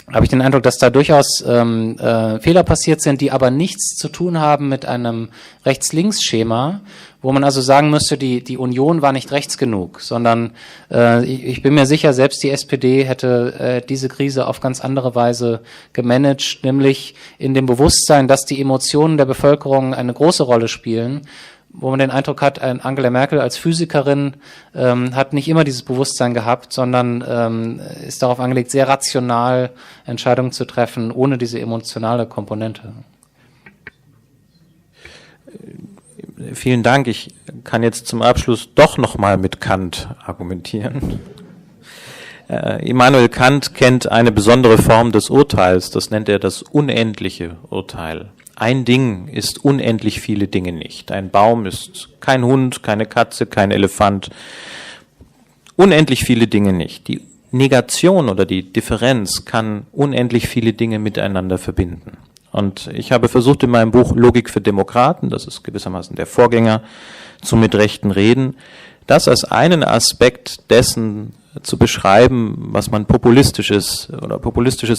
habe ich den Eindruck, dass da durchaus Fehler passiert sind, die aber nichts zu tun haben mit einem Rechts-Links-Schema, wo man also sagen müsste, die Union war nicht rechts genug, sondern ich bin mir sicher, selbst die SPD hätte diese Krise auf ganz andere Weise gemanagt, nämlich in dem Bewusstsein, dass die Emotionen der Bevölkerung eine große Rolle spielen, wo man den Eindruck hat, Angela Merkel als Physikerin hat nicht immer dieses Bewusstsein gehabt, sondern ist darauf angelegt, sehr rational Entscheidungen zu treffen, ohne diese emotionale Komponente. Vielen Dank. Ich kann jetzt zum Abschluss doch nochmal mit Kant argumentieren. Immanuel Kant kennt eine besondere Form des Urteils, das nennt er das unendliche Urteil. Ein Ding ist unendlich viele Dinge nicht. Ein Baum ist kein Hund, keine Katze, kein Elefant. Unendlich viele Dinge nicht. Die Negation oder die Differenz kann unendlich viele Dinge miteinander verbinden. Und ich habe versucht in meinem Buch Logik für Demokraten, das ist gewissermaßen der Vorgänger zu Mit Rechten reden, das als einen Aspekt dessen zu beschreiben, was man populistisches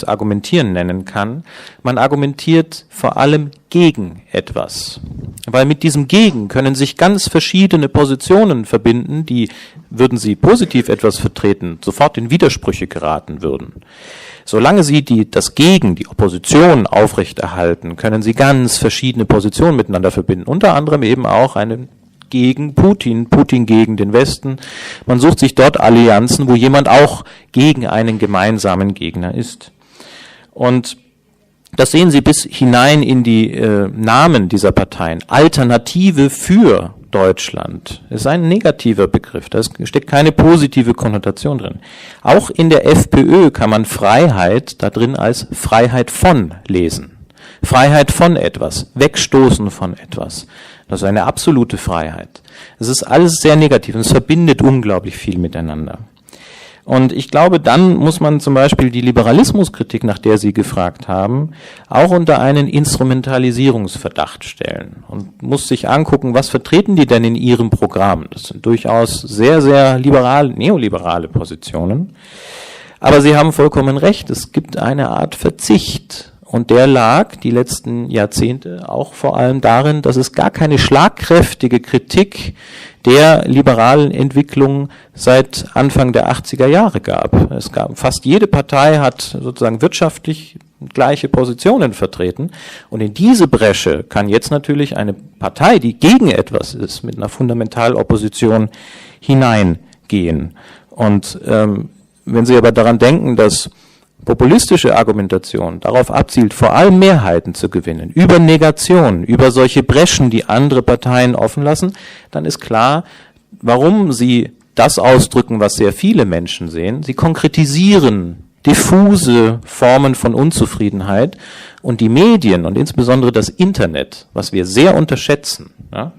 Argumentieren nennen kann. Man argumentiert vor allem gegen etwas. Weil mit diesem Gegen können sich ganz verschiedene Positionen verbinden, die, würden sie positiv etwas vertreten, sofort in Widersprüche geraten würden. Solange sie das Gegen, die Opposition aufrechterhalten, können sie ganz verschiedene Positionen miteinander verbinden. Unter anderem eben auch eine gegen Putin gegen den Westen. Man sucht sich dort Allianzen, wo jemand auch gegen einen gemeinsamen Gegner ist. Und das sehen Sie bis hinein in die Namen dieser Parteien. Alternative für Deutschland ist ein negativer Begriff. Da steckt keine positive Konnotation drin. Auch in der FPÖ kann man Freiheit da drin als Freiheit von lesen. Freiheit von etwas, Wegstoßen von etwas. Das ist eine absolute Freiheit. Es ist alles sehr negativ und es verbindet unglaublich viel miteinander. Und ich glaube, dann muss man zum Beispiel die Liberalismuskritik, nach der Sie gefragt haben, auch unter einen Instrumentalisierungsverdacht stellen und muss sich angucken, was vertreten die denn in ihrem Programm. Das sind durchaus sehr, sehr neoliberale Positionen. Aber Sie haben vollkommen recht, es gibt eine Art Verzicht. Und der lag die letzten Jahrzehnte auch vor allem darin, dass es gar keine schlagkräftige Kritik der liberalen Entwicklung seit Anfang der 80er Jahre gab. Fast jede Partei hat sozusagen wirtschaftlich gleiche Positionen vertreten. Und in diese Bresche kann jetzt natürlich eine Partei, die gegen etwas ist, mit einer Fundamentalopposition hineingehen. Und wenn Sie aber daran denken, dass populistische Argumentation darauf abzielt, vor allem Mehrheiten zu gewinnen, über Negation, über solche Breschen, die andere Parteien offen lassen, dann ist klar, warum sie das ausdrücken, was sehr viele Menschen sehen. Sie konkretisieren diffuse Formen von Unzufriedenheit und die Medien und insbesondere das Internet, was wir sehr unterschätzen. Ja?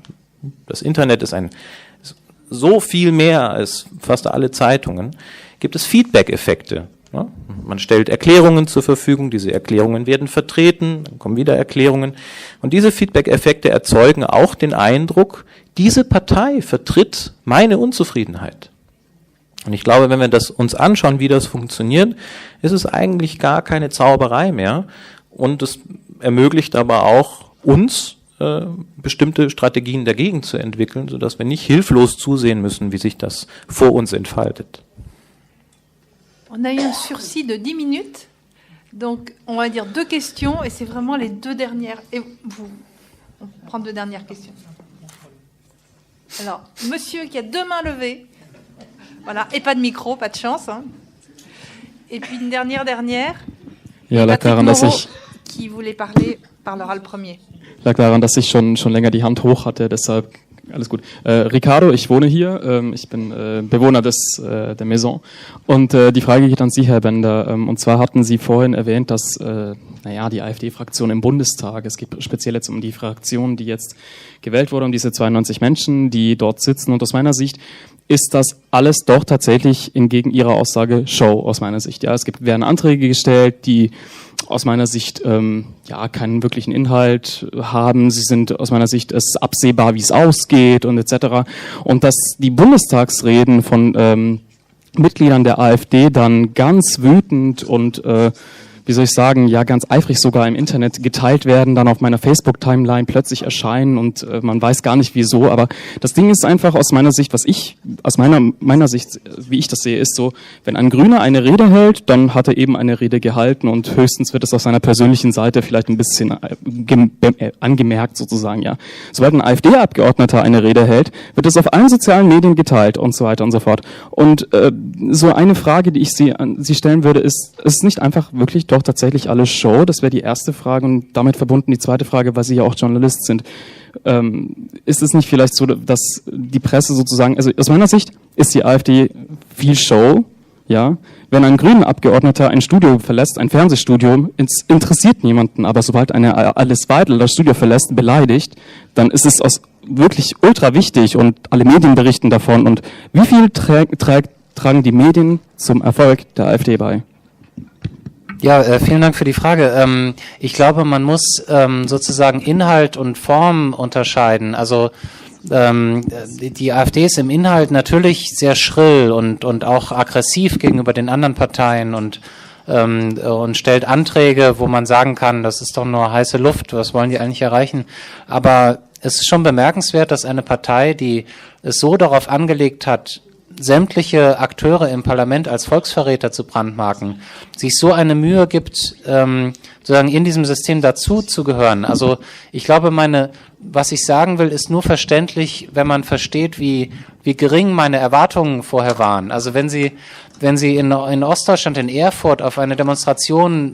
Das Internet ist so viel mehr als fast alle Zeitungen, gibt es Feedback-Effekte. Ja, man stellt Erklärungen zur Verfügung, diese Erklärungen werden vertreten, dann kommen wieder Erklärungen. Und diese Feedback-Effekte erzeugen auch den Eindruck, diese Partei vertritt meine Unzufriedenheit. Und ich glaube, wenn wir das uns anschauen, wie das funktioniert, ist es eigentlich gar keine Zauberei mehr. Und es ermöglicht aber auch uns, bestimmte Strategien dagegen zu entwickeln, sodass wir nicht hilflos zusehen müssen, wie sich das vor uns entfaltet. On a eu un sursis de 10 minutes, donc on va dire 2 questions, et c'est vraiment les 2 dernières. Et vous, on prend 2 dernières questions. Alors, monsieur qui a 2 mains levées, voilà, et pas de micro, pas de chance. Hein. Et puis une dernière. Ja, lag daran, dass ich qui voulait parler, parlera le premier. Lag daran, dass ich schon länger die Hand hoch hatte, deshalb alles gut. Ricardo, ich wohne hier, ich bin Bewohner der Maison und die Frage geht an Sie, Herr Bender. Und zwar hatten Sie vorhin erwähnt, dass die AfD-Fraktion im Bundestag, es geht speziell jetzt um die Fraktion, die jetzt gewählt wurde, um diese 92 Menschen, die dort sitzen. Und aus meiner Sicht ist das alles doch tatsächlich entgegen Ihrer Aussage Show, aus meiner Sicht. Ja, werden Anträge gestellt, die aus meiner Sicht keinen wirklichen Inhalt haben. Sie sind aus meiner Sicht es absehbar, wie es ausgeht und etc. Und dass die Bundestagsreden von Mitgliedern der AfD dann ganz wütend und ganz eifrig sogar im Internet geteilt werden, dann auf meiner Facebook-Timeline plötzlich erscheinen und man weiß gar nicht wieso, aber das Ding ist einfach aus meiner Sicht, meiner Sicht, wie ich das sehe, ist so, wenn ein Grüner eine Rede hält, dann hat er eben eine Rede gehalten und höchstens wird es auf seiner persönlichen Seite vielleicht ein bisschen angemerkt sozusagen, ja. Sobald ein AfD-Abgeordneter eine Rede hält, wird es auf allen sozialen Medien geteilt und so weiter und so fort. Und so eine Frage, die ich Sie stellen würde, ist nicht einfach wirklich doch tatsächlich alles Show? Das wäre die erste Frage und damit verbunden die zweite Frage, weil Sie ja auch Journalist sind. Ist es nicht vielleicht so, dass die Presse sozusagen, also aus meiner Sicht ist die AfD viel Show, ja? Wenn ein grüner Abgeordneter ein Studio verlässt, ein Fernsehstudio, interessiert niemanden, aber sobald eine Alice Weidel das Studio verlässt, beleidigt, dann ist es wirklich ultra wichtig und alle Medien berichten davon. Und wie viel tragen die Medien zum Erfolg der AfD bei? Ja, vielen Dank für die Frage. Ich glaube, man muss sozusagen Inhalt und Form unterscheiden. Also die AfD ist im Inhalt natürlich sehr schrill und auch aggressiv gegenüber den anderen Parteien und stellt Anträge, wo man sagen kann, das ist doch nur heiße Luft, was wollen die eigentlich erreichen? Aber es ist schon bemerkenswert, dass eine Partei, die es so darauf angelegt hat, sämtliche Akteure im Parlament als Volksverräter zu brandmarken, sich so eine Mühe gibt, sozusagen in diesem System dazu zu gehören. Also ich glaube, was ich sagen will, ist nur verständlich, wenn man versteht, wie gering meine Erwartungen vorher waren. Also wenn Sie in Ostdeutschland, in Erfurt, auf eine Demonstration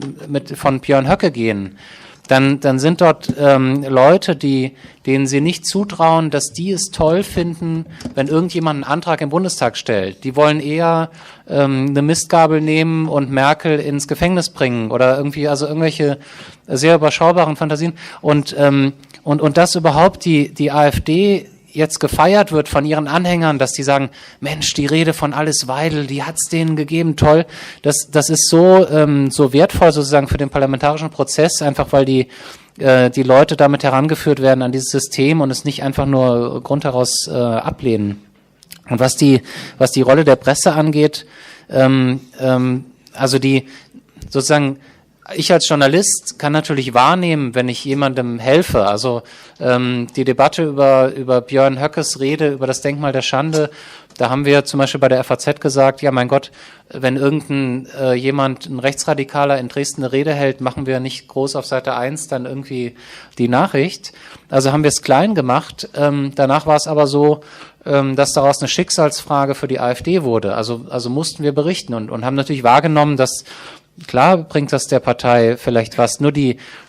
von Björn Höcke gehen, dann sind dort Leute, denen Sie nicht zutrauen, dass die es toll finden, wenn irgendjemand einen Antrag im Bundestag stellt. Die wollen eher eine Mistgabel nehmen und Merkel ins Gefängnis bringen oder irgendwelche sehr überschaubaren Fantasien. Und dass überhaupt die AfD jetzt gefeiert wird von ihren Anhängern, dass die sagen, Mensch, die Rede von Alice Weidel, die hat's denen gegeben, toll. Das ist so wertvoll sozusagen für den parlamentarischen Prozess, einfach weil die Leute damit herangeführt werden an dieses System und es nicht einfach nur grundheraus ablehnen. Und was die Rolle der Presse angeht, also die sozusagen ich als Journalist kann natürlich wahrnehmen, wenn ich jemandem helfe. Also die Debatte über Björn Höckes Rede über das Denkmal der Schande, da haben wir zum Beispiel bei der FAZ gesagt, ja mein Gott, wenn ein Rechtsradikaler in Dresden eine Rede hält, machen wir nicht groß auf Seite 1 dann irgendwie die Nachricht. Also haben wir es klein gemacht. Danach war es aber so, dass daraus eine Schicksalsfrage für die AfD wurde. Also mussten wir berichten und haben natürlich wahrgenommen, dass klar bringt das der Partei vielleicht was. Nur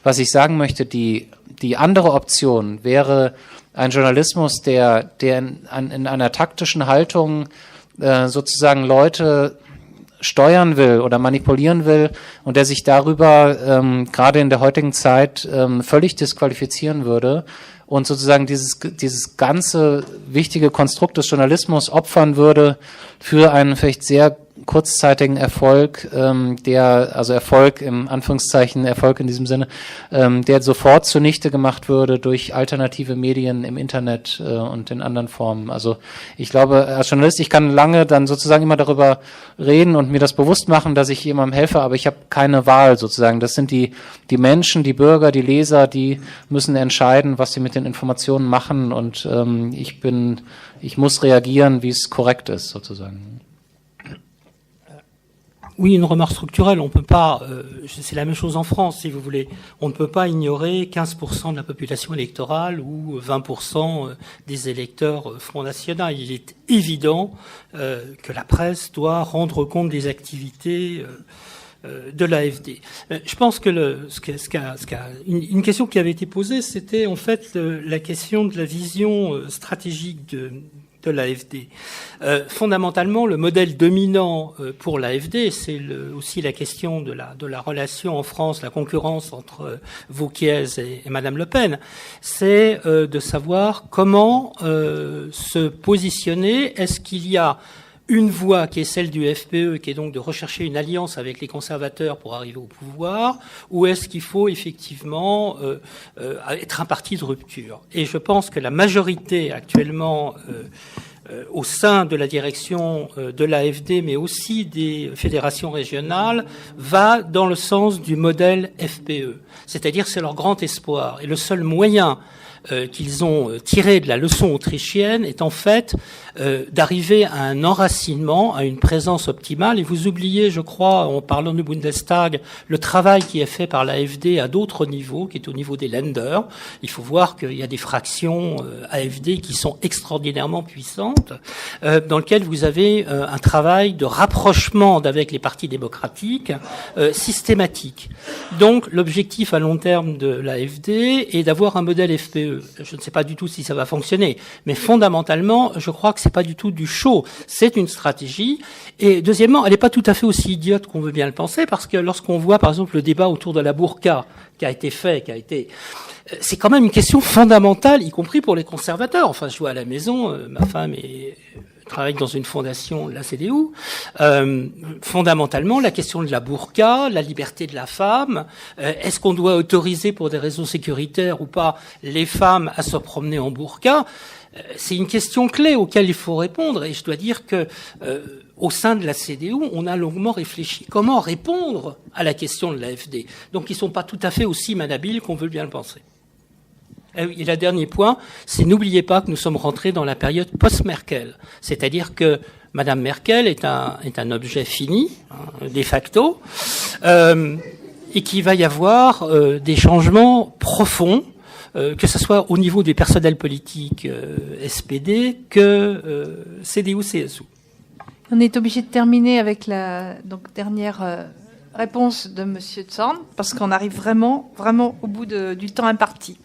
was ich sagen möchte, die andere Option wäre ein Journalismus, der in einer taktischen Haltung sozusagen Leute steuern will oder manipulieren will und der sich darüber gerade in der heutigen Zeit völlig disqualifizieren würde und sozusagen dieses ganze wichtige Konstrukt des Journalismus opfern würde für einen vielleicht sehr kurzzeitigen Erfolg, also Erfolg im Anführungszeichen, Erfolg in diesem Sinne, der sofort zunichte gemacht würde durch alternative Medien im Internet und in anderen Formen. Also ich glaube, als Journalist, ich kann lange dann sozusagen immer darüber reden und mir das bewusst machen, dass ich jemandem helfe, aber ich habe keine Wahl sozusagen. Das sind die Menschen, die Bürger, die Leser, die müssen entscheiden, was sie mit den Informationen machen, und ich muss reagieren, wie es korrekt ist sozusagen. Oui, une remarque structurelle. On peut pas, c'est la même chose en France, si vous voulez. On ne peut pas ignorer 15% de la population électorale ou 20% des électeurs Front National. Il est évident que la presse doit rendre compte des activités de l'AFD. Je pense que une question qui avait été posée, c'était en fait la question de la vision stratégique de l'AFD. Fondamentalement, le modèle dominant pour l'AFD, c'est aussi la question de la relation en France, la concurrence entre Wauquiez et Madame Le Pen, c'est de savoir comment se positionner. Est-ce qu'il y a une voie qui est celle du FPE, qui est donc de rechercher une alliance avec les conservateurs pour arriver au pouvoir, ou est-ce qu'il faut effectivement être un parti de rupture? Et je pense que la majorité actuellement au sein de la direction de l'AFD, mais aussi des fédérations régionales, va dans le sens du modèle FPE. C'est-à-dire c'est leur grand espoir. Et le seul moyen qu'ils ont tiré de la leçon autrichienne est en fait d'arriver à un enracinement, à une présence optimale. Et vous oubliez, je crois, en parlant du Bundestag, le travail qui est fait par l'AFD à d'autres niveaux, qui est au niveau des Länder. Il faut voir qu'il y a des fractions AFD qui sont extraordinairement puissantes, dans lesquelles vous avez un travail de rapprochement avec les partis démocratiques systématique. Donc l'objectif à long terme de l'AFD est d'avoir un modèle FPE. Je ne sais pas du tout si ça va fonctionner, mais fondamentalement, je crois que c'est pas du tout du show. C'est une stratégie. Et deuxièmement, elle n'est pas tout à fait aussi idiote qu'on veut bien le penser, parce que lorsqu'on voit, par exemple, le débat autour de la burqa qui a été fait, c'est quand même une question fondamentale, y compris pour les conservateurs. Enfin, je vois à la maison, ma femme travaille dans une fondation de la CDU. Fondamentalement, la question de la burqa, la liberté de la femme, est-ce qu'on doit autoriser pour des raisons sécuritaires ou pas les femmes à se promener en burqa? C'est une question clé auquel il faut répondre, et je dois dire que au sein de la CDU, on a longuement réfléchi comment répondre à la question de l'AFD. Donc ils sont pas tout à fait aussi malhabiles qu'on veut bien le penser. Et le dernier point, c'est n'oubliez pas que nous sommes rentrés dans la période post-Merkel. C'est-à-dire que Madame Merkel est un objet fini, de facto, et qu'il va y avoir des changements profonds, que ce soit au niveau des personnels politiques SPD que CDU-CSU. On est obligé de terminer avec la dernière réponse de Monsieur Zorn, parce qu'on arrive vraiment au bout du temps imparti.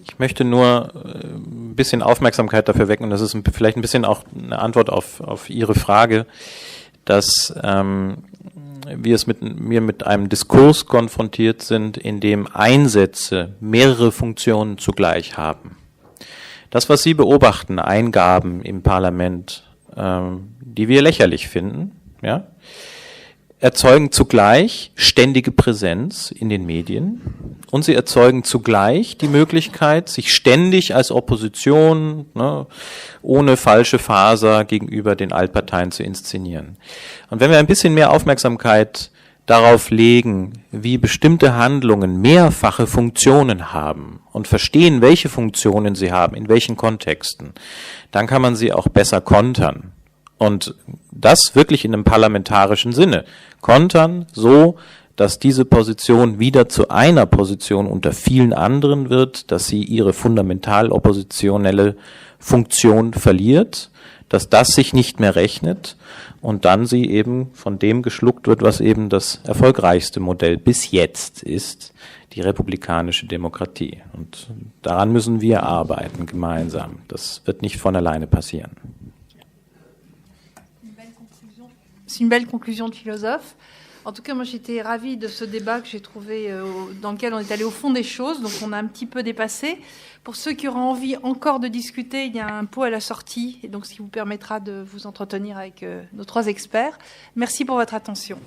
Ich möchte nur ein bisschen Aufmerksamkeit dafür wecken, und das ist vielleicht ein bisschen auch eine Antwort auf Ihre Frage, dass wir mit einem Diskurs konfrontiert sind, in dem Einsätze mehrere Funktionen zugleich haben. Das, was Sie beobachten, Eingaben im Parlament, die wir lächerlich finden, ja, erzeugen zugleich ständige Präsenz in den Medien, und sie erzeugen zugleich die Möglichkeit, sich ständig als Opposition, ohne falsche Faser gegenüber den Altparteien zu inszenieren. Und wenn wir ein bisschen mehr Aufmerksamkeit darauf legen, wie bestimmte Handlungen mehrfache Funktionen haben und verstehen, welche Funktionen sie haben, in welchen Kontexten, dann kann man sie auch besser kontern. Und das wirklich in einem parlamentarischen Sinne. Kontern so, dass diese Position wieder zu einer Position unter vielen anderen wird, dass sie ihre fundamental oppositionelle Funktion verliert, dass das sich nicht mehr rechnet und dann sie eben von dem geschluckt wird, was eben das erfolgreichste Modell bis jetzt ist, die republikanische Demokratie. Und daran müssen wir arbeiten, gemeinsam. Das wird nicht von alleine passieren. C'est une belle conclusion de philosophe. En tout cas, moi, j'étais ravie de ce débat que j'ai trouvé, dans lequel on est allé au fond des choses. Donc, on a un petit peu dépassé. Pour ceux qui auront envie encore de discuter, il y a un pot à la sortie, et donc ce qui vous permettra de vous entretenir avec nos 3 experts. Merci pour votre attention.